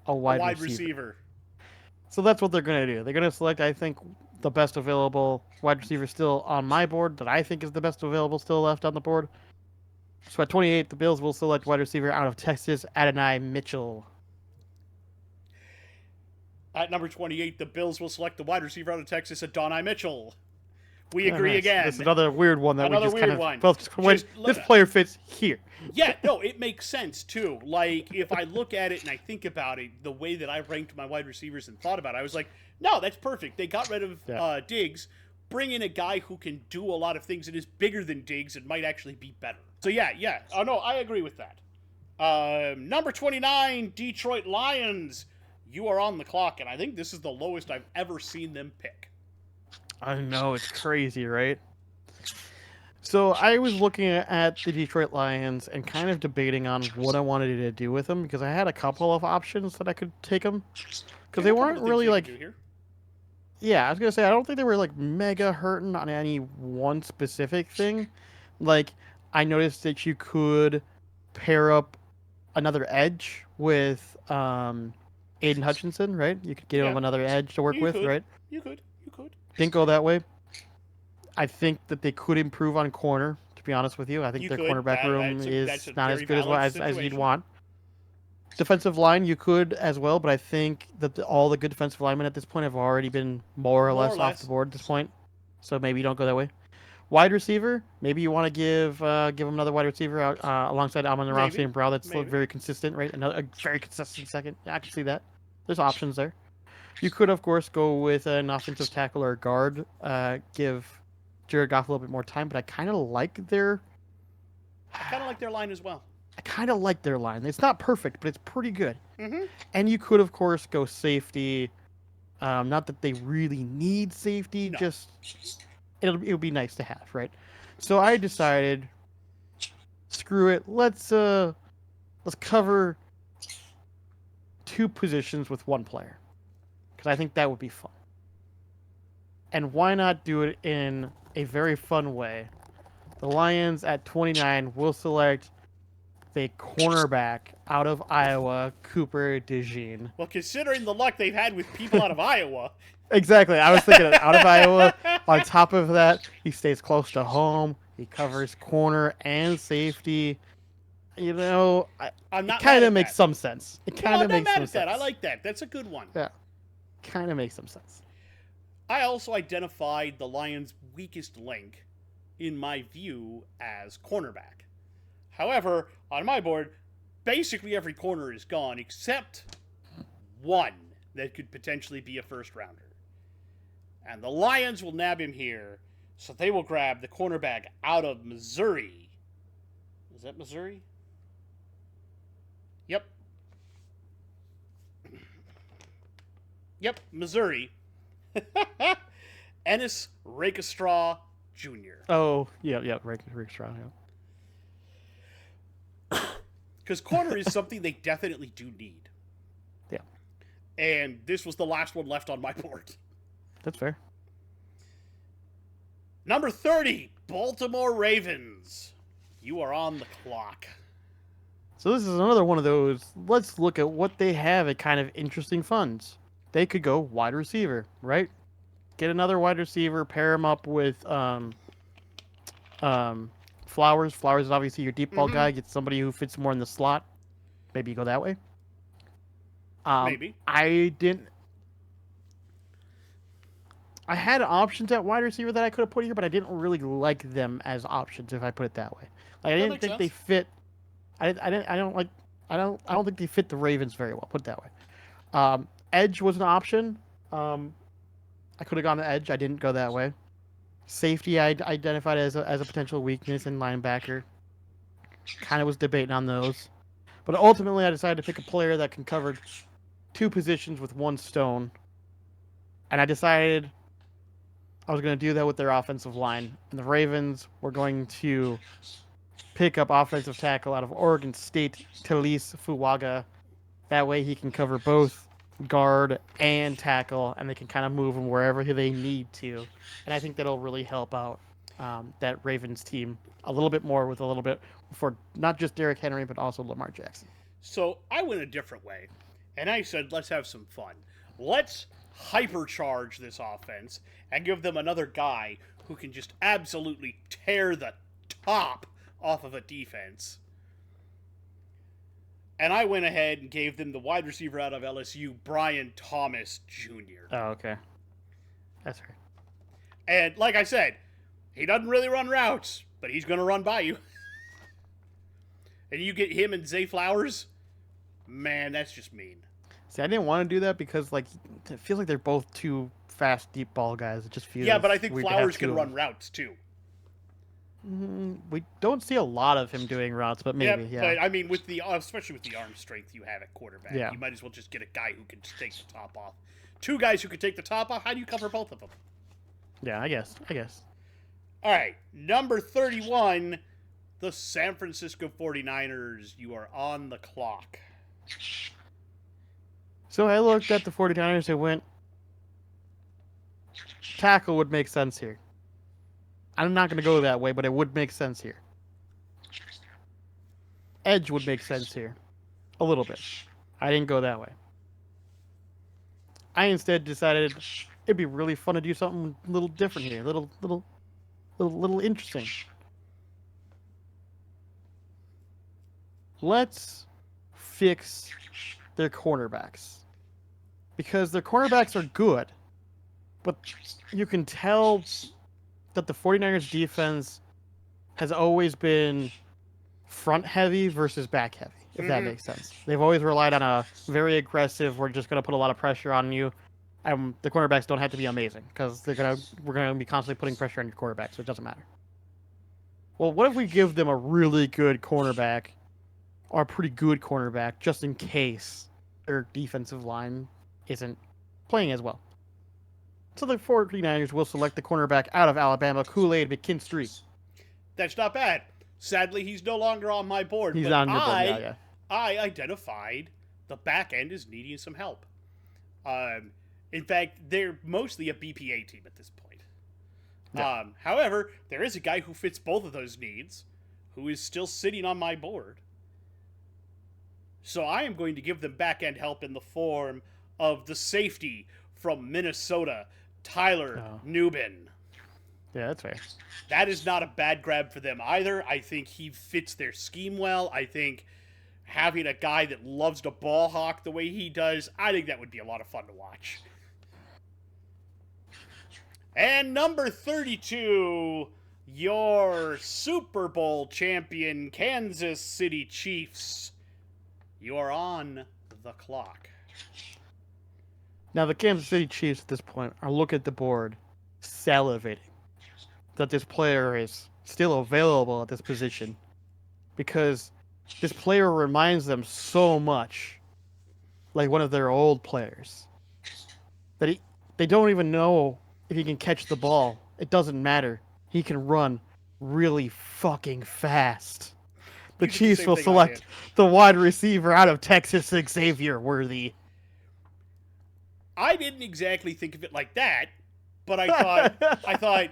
A wide receiver. So that's what they're going to do. They're going to select, I think, the best available wide receiver still on my board that I think is the best available still left on the board. So at 28, the Bills will select wide receiver out of Texas, Adonai Mitchell. At number 28, the Bills will select the wide receiver out of Texas, Adonai Mitchell. We agree again. That's another weird one that another we just weird kind of one. This player fits here. Yeah, no, it makes sense too. Like, if I look at it and I think about it, the way that I ranked my wide receivers and thought about it, I was like, no, that's perfect. They got rid of Diggs. Bring in a guy who can do a lot of things and is bigger than Diggs and might actually be better. So yeah. Oh no, I agree with that. Number 29, Detroit Lions. You are on the clock, and I think this is the lowest I've ever seen them pick. I know, it's crazy, right? So I was looking at the Detroit Lions and kind of debating on what I wanted to do with them because I had a couple of options that I could take them because they weren't really like. Yeah, I was gonna say I don't think they were like mega hurting on any one specific thing. Like I noticed that you could pair up another edge with Aiden Hutchinson, right? You could give him another edge to work with, right? You could. Didn't go that way. I think that they could improve on corner, to be honest with you. I think their cornerback room is not as good as you'd want. Defensive line, you could as well, but I think that all the good defensive linemen at this point have already been more or less off the board at this point. So maybe you don't go that way. Wide receiver, maybe you want to give him another wide receiver out, alongside Amon-Ra St. Brown that's very consistent, right? A very consistent second. Yeah, I can see that. There's options there. You could, of course, go with an offensive tackle or a guard, give Jared Goff a little bit more time, but I kind of like their... line as well. I kind of like their line. It's not perfect, but it's pretty good. Mm-hmm. And you could, of course, go safety. Not that they really need safety, just it would be nice to have, right? So I decided, screw it. Let's cover two positions with one player, because I think that would be fun. And why not do it in a very fun way? The Lions at 29 will select the cornerback out of Iowa, Cooper DeJean. Well, considering the luck they've had with people out of Iowa. Exactly. I was thinking out of Iowa. On top of that, he stays close to home. He covers corner and safety. You know, it kind of makes some sense. It kind of makes some sense. I like that. That's a good one. Yeah. Kind of makes some sense. I also identified the Lions' weakest link, in my view, as cornerback. However, on my board, basically every corner is gone except one that could potentially be a first-rounder. And the Lions will nab him here, so they will grab the cornerback out of Missouri. Is that Missouri? Yep. Missouri. Ennis Rakestraw Jr. Oh, yeah, Rick Strong. Because corner is something they definitely do need. Yeah, And this was the last one left on my board. that's fair. Number 30, Baltimore Ravens. You are on the clock. So this is another one of those. Let's look at what they have at kind of interesting funds. They could go wide receiver, right? Get another wide receiver, pair him up with Flowers. Flowers is obviously your deep ball Mm-hmm. guy. Get somebody who fits more in the slot. Maybe you go that way. Maybe. I didn't. I had options at wide receiver that I could have put here, but I didn't really like them as options. If I put it that way, like I That didn't makes think they sense. fit. I don't like. I don't think they fit the Ravens very well. Put it that way. Edge was an option. I could have gone the edge. I didn't go that way. Safety I identified as a potential weakness in linebacker. Kind of was debating on those, but ultimately I decided to pick a player that can cover two positions with one stone, and I decided I was going to do that with their offensive line. And the Ravens were going to pick up offensive tackle out of Oregon State, Talise Fuwaga. That way he can cover both guard and tackle, and they can kind of move him wherever they need to. And I think that'll really help out that Ravens team a little bit more with a little bit for not just Derrick Henry, but also Lamar Jackson. So I went a different way. And I said, let's have some fun. Let's hypercharge this offense and give them another guy who can just absolutely tear the top off of a defense. And I went ahead and gave them the wide receiver out of LSU, Brian Thomas Jr. Oh, okay. That's right. And like I said, he doesn't really run routes, but he's going to run by you. And you get him and Zay Flowers, man, that's just mean. See, I didn't want to do that because like it feels like they're both too fast deep ball guys. It just feels Yeah, but I think weird to have Flowers two can of run them. routes too. We don't see a lot of him doing routes, but maybe, yeah. But I mean, with the especially with the arm strength you have at quarterback, Yeah. you might as well just get a guy who can take the top off. Two guys who can take the top off. How do you cover both of them? Yeah, I guess. All right, number 31, the San Francisco 49ers. You are on the clock. So I looked at the 49ers and went, tackle would make sense here. I'm not going to go that way, but it would make sense here. Edge would make sense here. A little bit. I didn't go that way. I instead decided it'd be really fun to do something a little different here. Little interesting. Let's fix their cornerbacks. Because their cornerbacks are good, but you can tell that the 49ers defense has always been front heavy versus back heavy, if that makes sense. They've always relied on a very aggressive, we're just going to put a lot of pressure on you. The cornerbacks don't have to be amazing because we're going to be constantly putting pressure on your quarterback, so it doesn't matter. Well, what if we give them a really good cornerback or a pretty good cornerback just in case their defensive line isn't playing as well? So the 49ers will select the cornerback out of Alabama, Kool-Aid McKinstry. That's not bad. Sadly, he's no longer on my board. He's but on your board, yeah. I identified the back end as needing some help. In fact, they're mostly a BPA team at this point. Yeah. However, there is a guy who fits both of those needs, who is still sitting on my board. So I am going to give them back end help in the form of the safety from Minnesota, Tyler Nubin. Yeah, that's fair. That is not a bad grab for them either. I think he fits their scheme well. I think having a guy that loves to ball hawk the way he does, I think that would be a lot of fun to watch. And number 32, your Super Bowl champion Kansas City Chiefs. You're on the clock. Now, the Kansas City Chiefs at this point are looking at the board, salivating that this player is still available at this position because this player reminds them so much like one of their old players that they don't even know if he can catch the ball. It doesn't matter. he can run really fucking fast. The You did the Chiefs same will thing I select did. the wide receiver out of Texas, Xavier Worthy. I didn't exactly think of it like that, but I thought,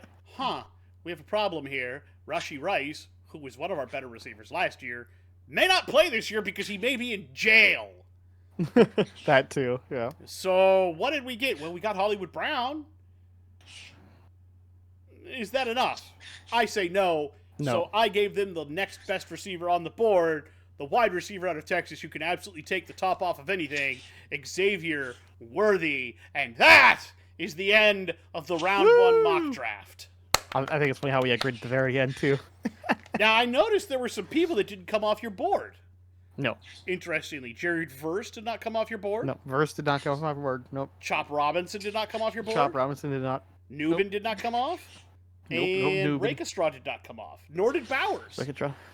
we have a problem here. Rashee Rice, who was one of our better receivers last year, may not play this year because he may be in jail. That too, yeah. So what did we get? Well, we got Hollywood Brown. Is that enough? I say no. No. So I gave them the next best receiver on the board, the wide receiver out of Texas who can absolutely take the top off of anything, Xavier Worthy. And that is the end of the round one mock draft. I think it's funny how we agreed at the very end, too. Now, I noticed there were some people that didn't come off your board. No. Interestingly, Jared Verse did not come off your board. No, Verse did not come off my board. Nope. Chop Robinson did not come off your board. Chop Robinson did not. Newman did not come off. Nope, And Newman. Rakestraw did not come off. Nor did Bowers.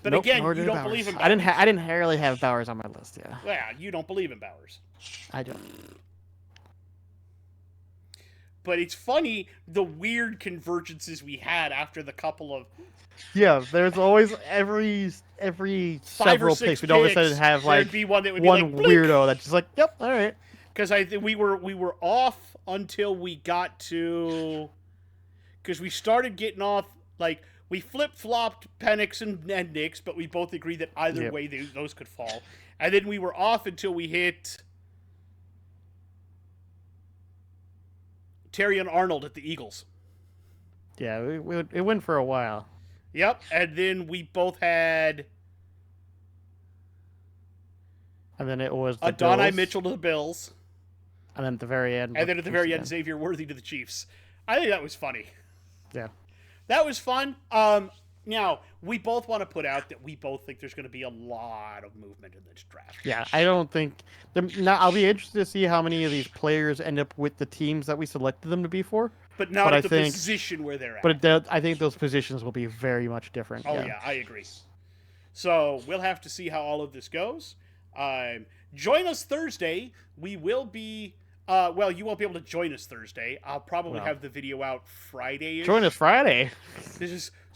But again, you don't believe in Bowers. I didn't really have Bowers on my list, yeah. Yeah, you don't believe in Bowers. I don't. But it's funny the weird convergences we had after the couple of Yeah, there's always every 5 or several 6 picks we'd always picks, have there'd like be one that would be one like, blink. weirdo that's just like, yep, all right. Because I think we were off until we got to, because we started getting off, like we flip-flopped Penix and Nix, but we both agreed that either way those could fall. And then we were off until we hit Terry and Arnold at the Eagles. Yeah, it went for a while. Yep, and then we both had And then it was the Adonai Bills, Mitchell to the Bills. and then at the very end. And then at the very end, again. Xavier Worthy to the Chiefs. I think that was funny. Yeah. That was fun. Now, we both want to put out that we both think there's going to be a lot of movement in this draft. Yeah, I don't think. Now, I'll be interested to see how many of these players end up with the teams that we selected them to be for. But not But at I the think- position where they're at. But I think those positions will be very much different. Oh, yeah, I agree. So we'll have to see how all of this goes. Join us Thursday. We will be... well, you won't be able to join us Thursday. I'll probably have the video out Friday. Join us Friday.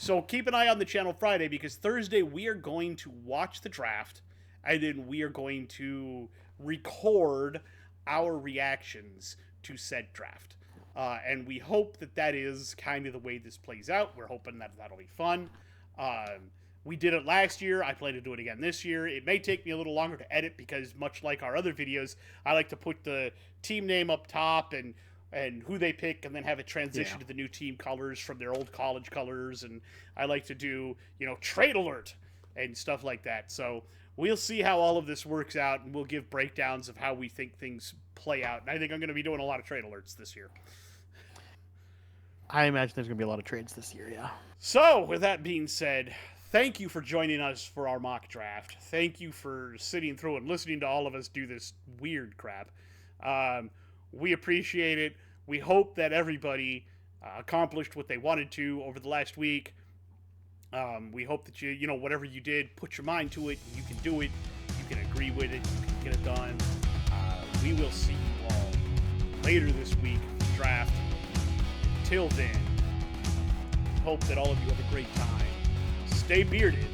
So keep an eye on the channel Friday, because Thursday we are going to watch the draft, and then we are going to record our reactions to said draft. And we hope that is kind of the way this plays out. We're hoping that that'll be fun. We did it last year. I plan to do it again this year. It may take me a little longer to edit because, much like our other videos, I like to put the team name up top and who they pick, and then have it transition to the new team colors from their old college colors. And I like to do, trade alert and stuff like that. So we'll see how all of this works out, and we'll give breakdowns of how we think things play out. And I think I'm going to be doing a lot of trade alerts this year. I imagine there's going to be a lot of trades this year, yeah. So, with that being said, thank you for joining us for our mock draft. Thank you for sitting through and listening to all of us do this weird crap. We appreciate it. We hope that everybody accomplished what they wanted to over the last week. We hope that you whatever you did, put your mind to it. You can do it. You can agree with it. You can get it done. We will see you all later this week for the draft. Till then, hope that all of you have a great time. Stay bearded.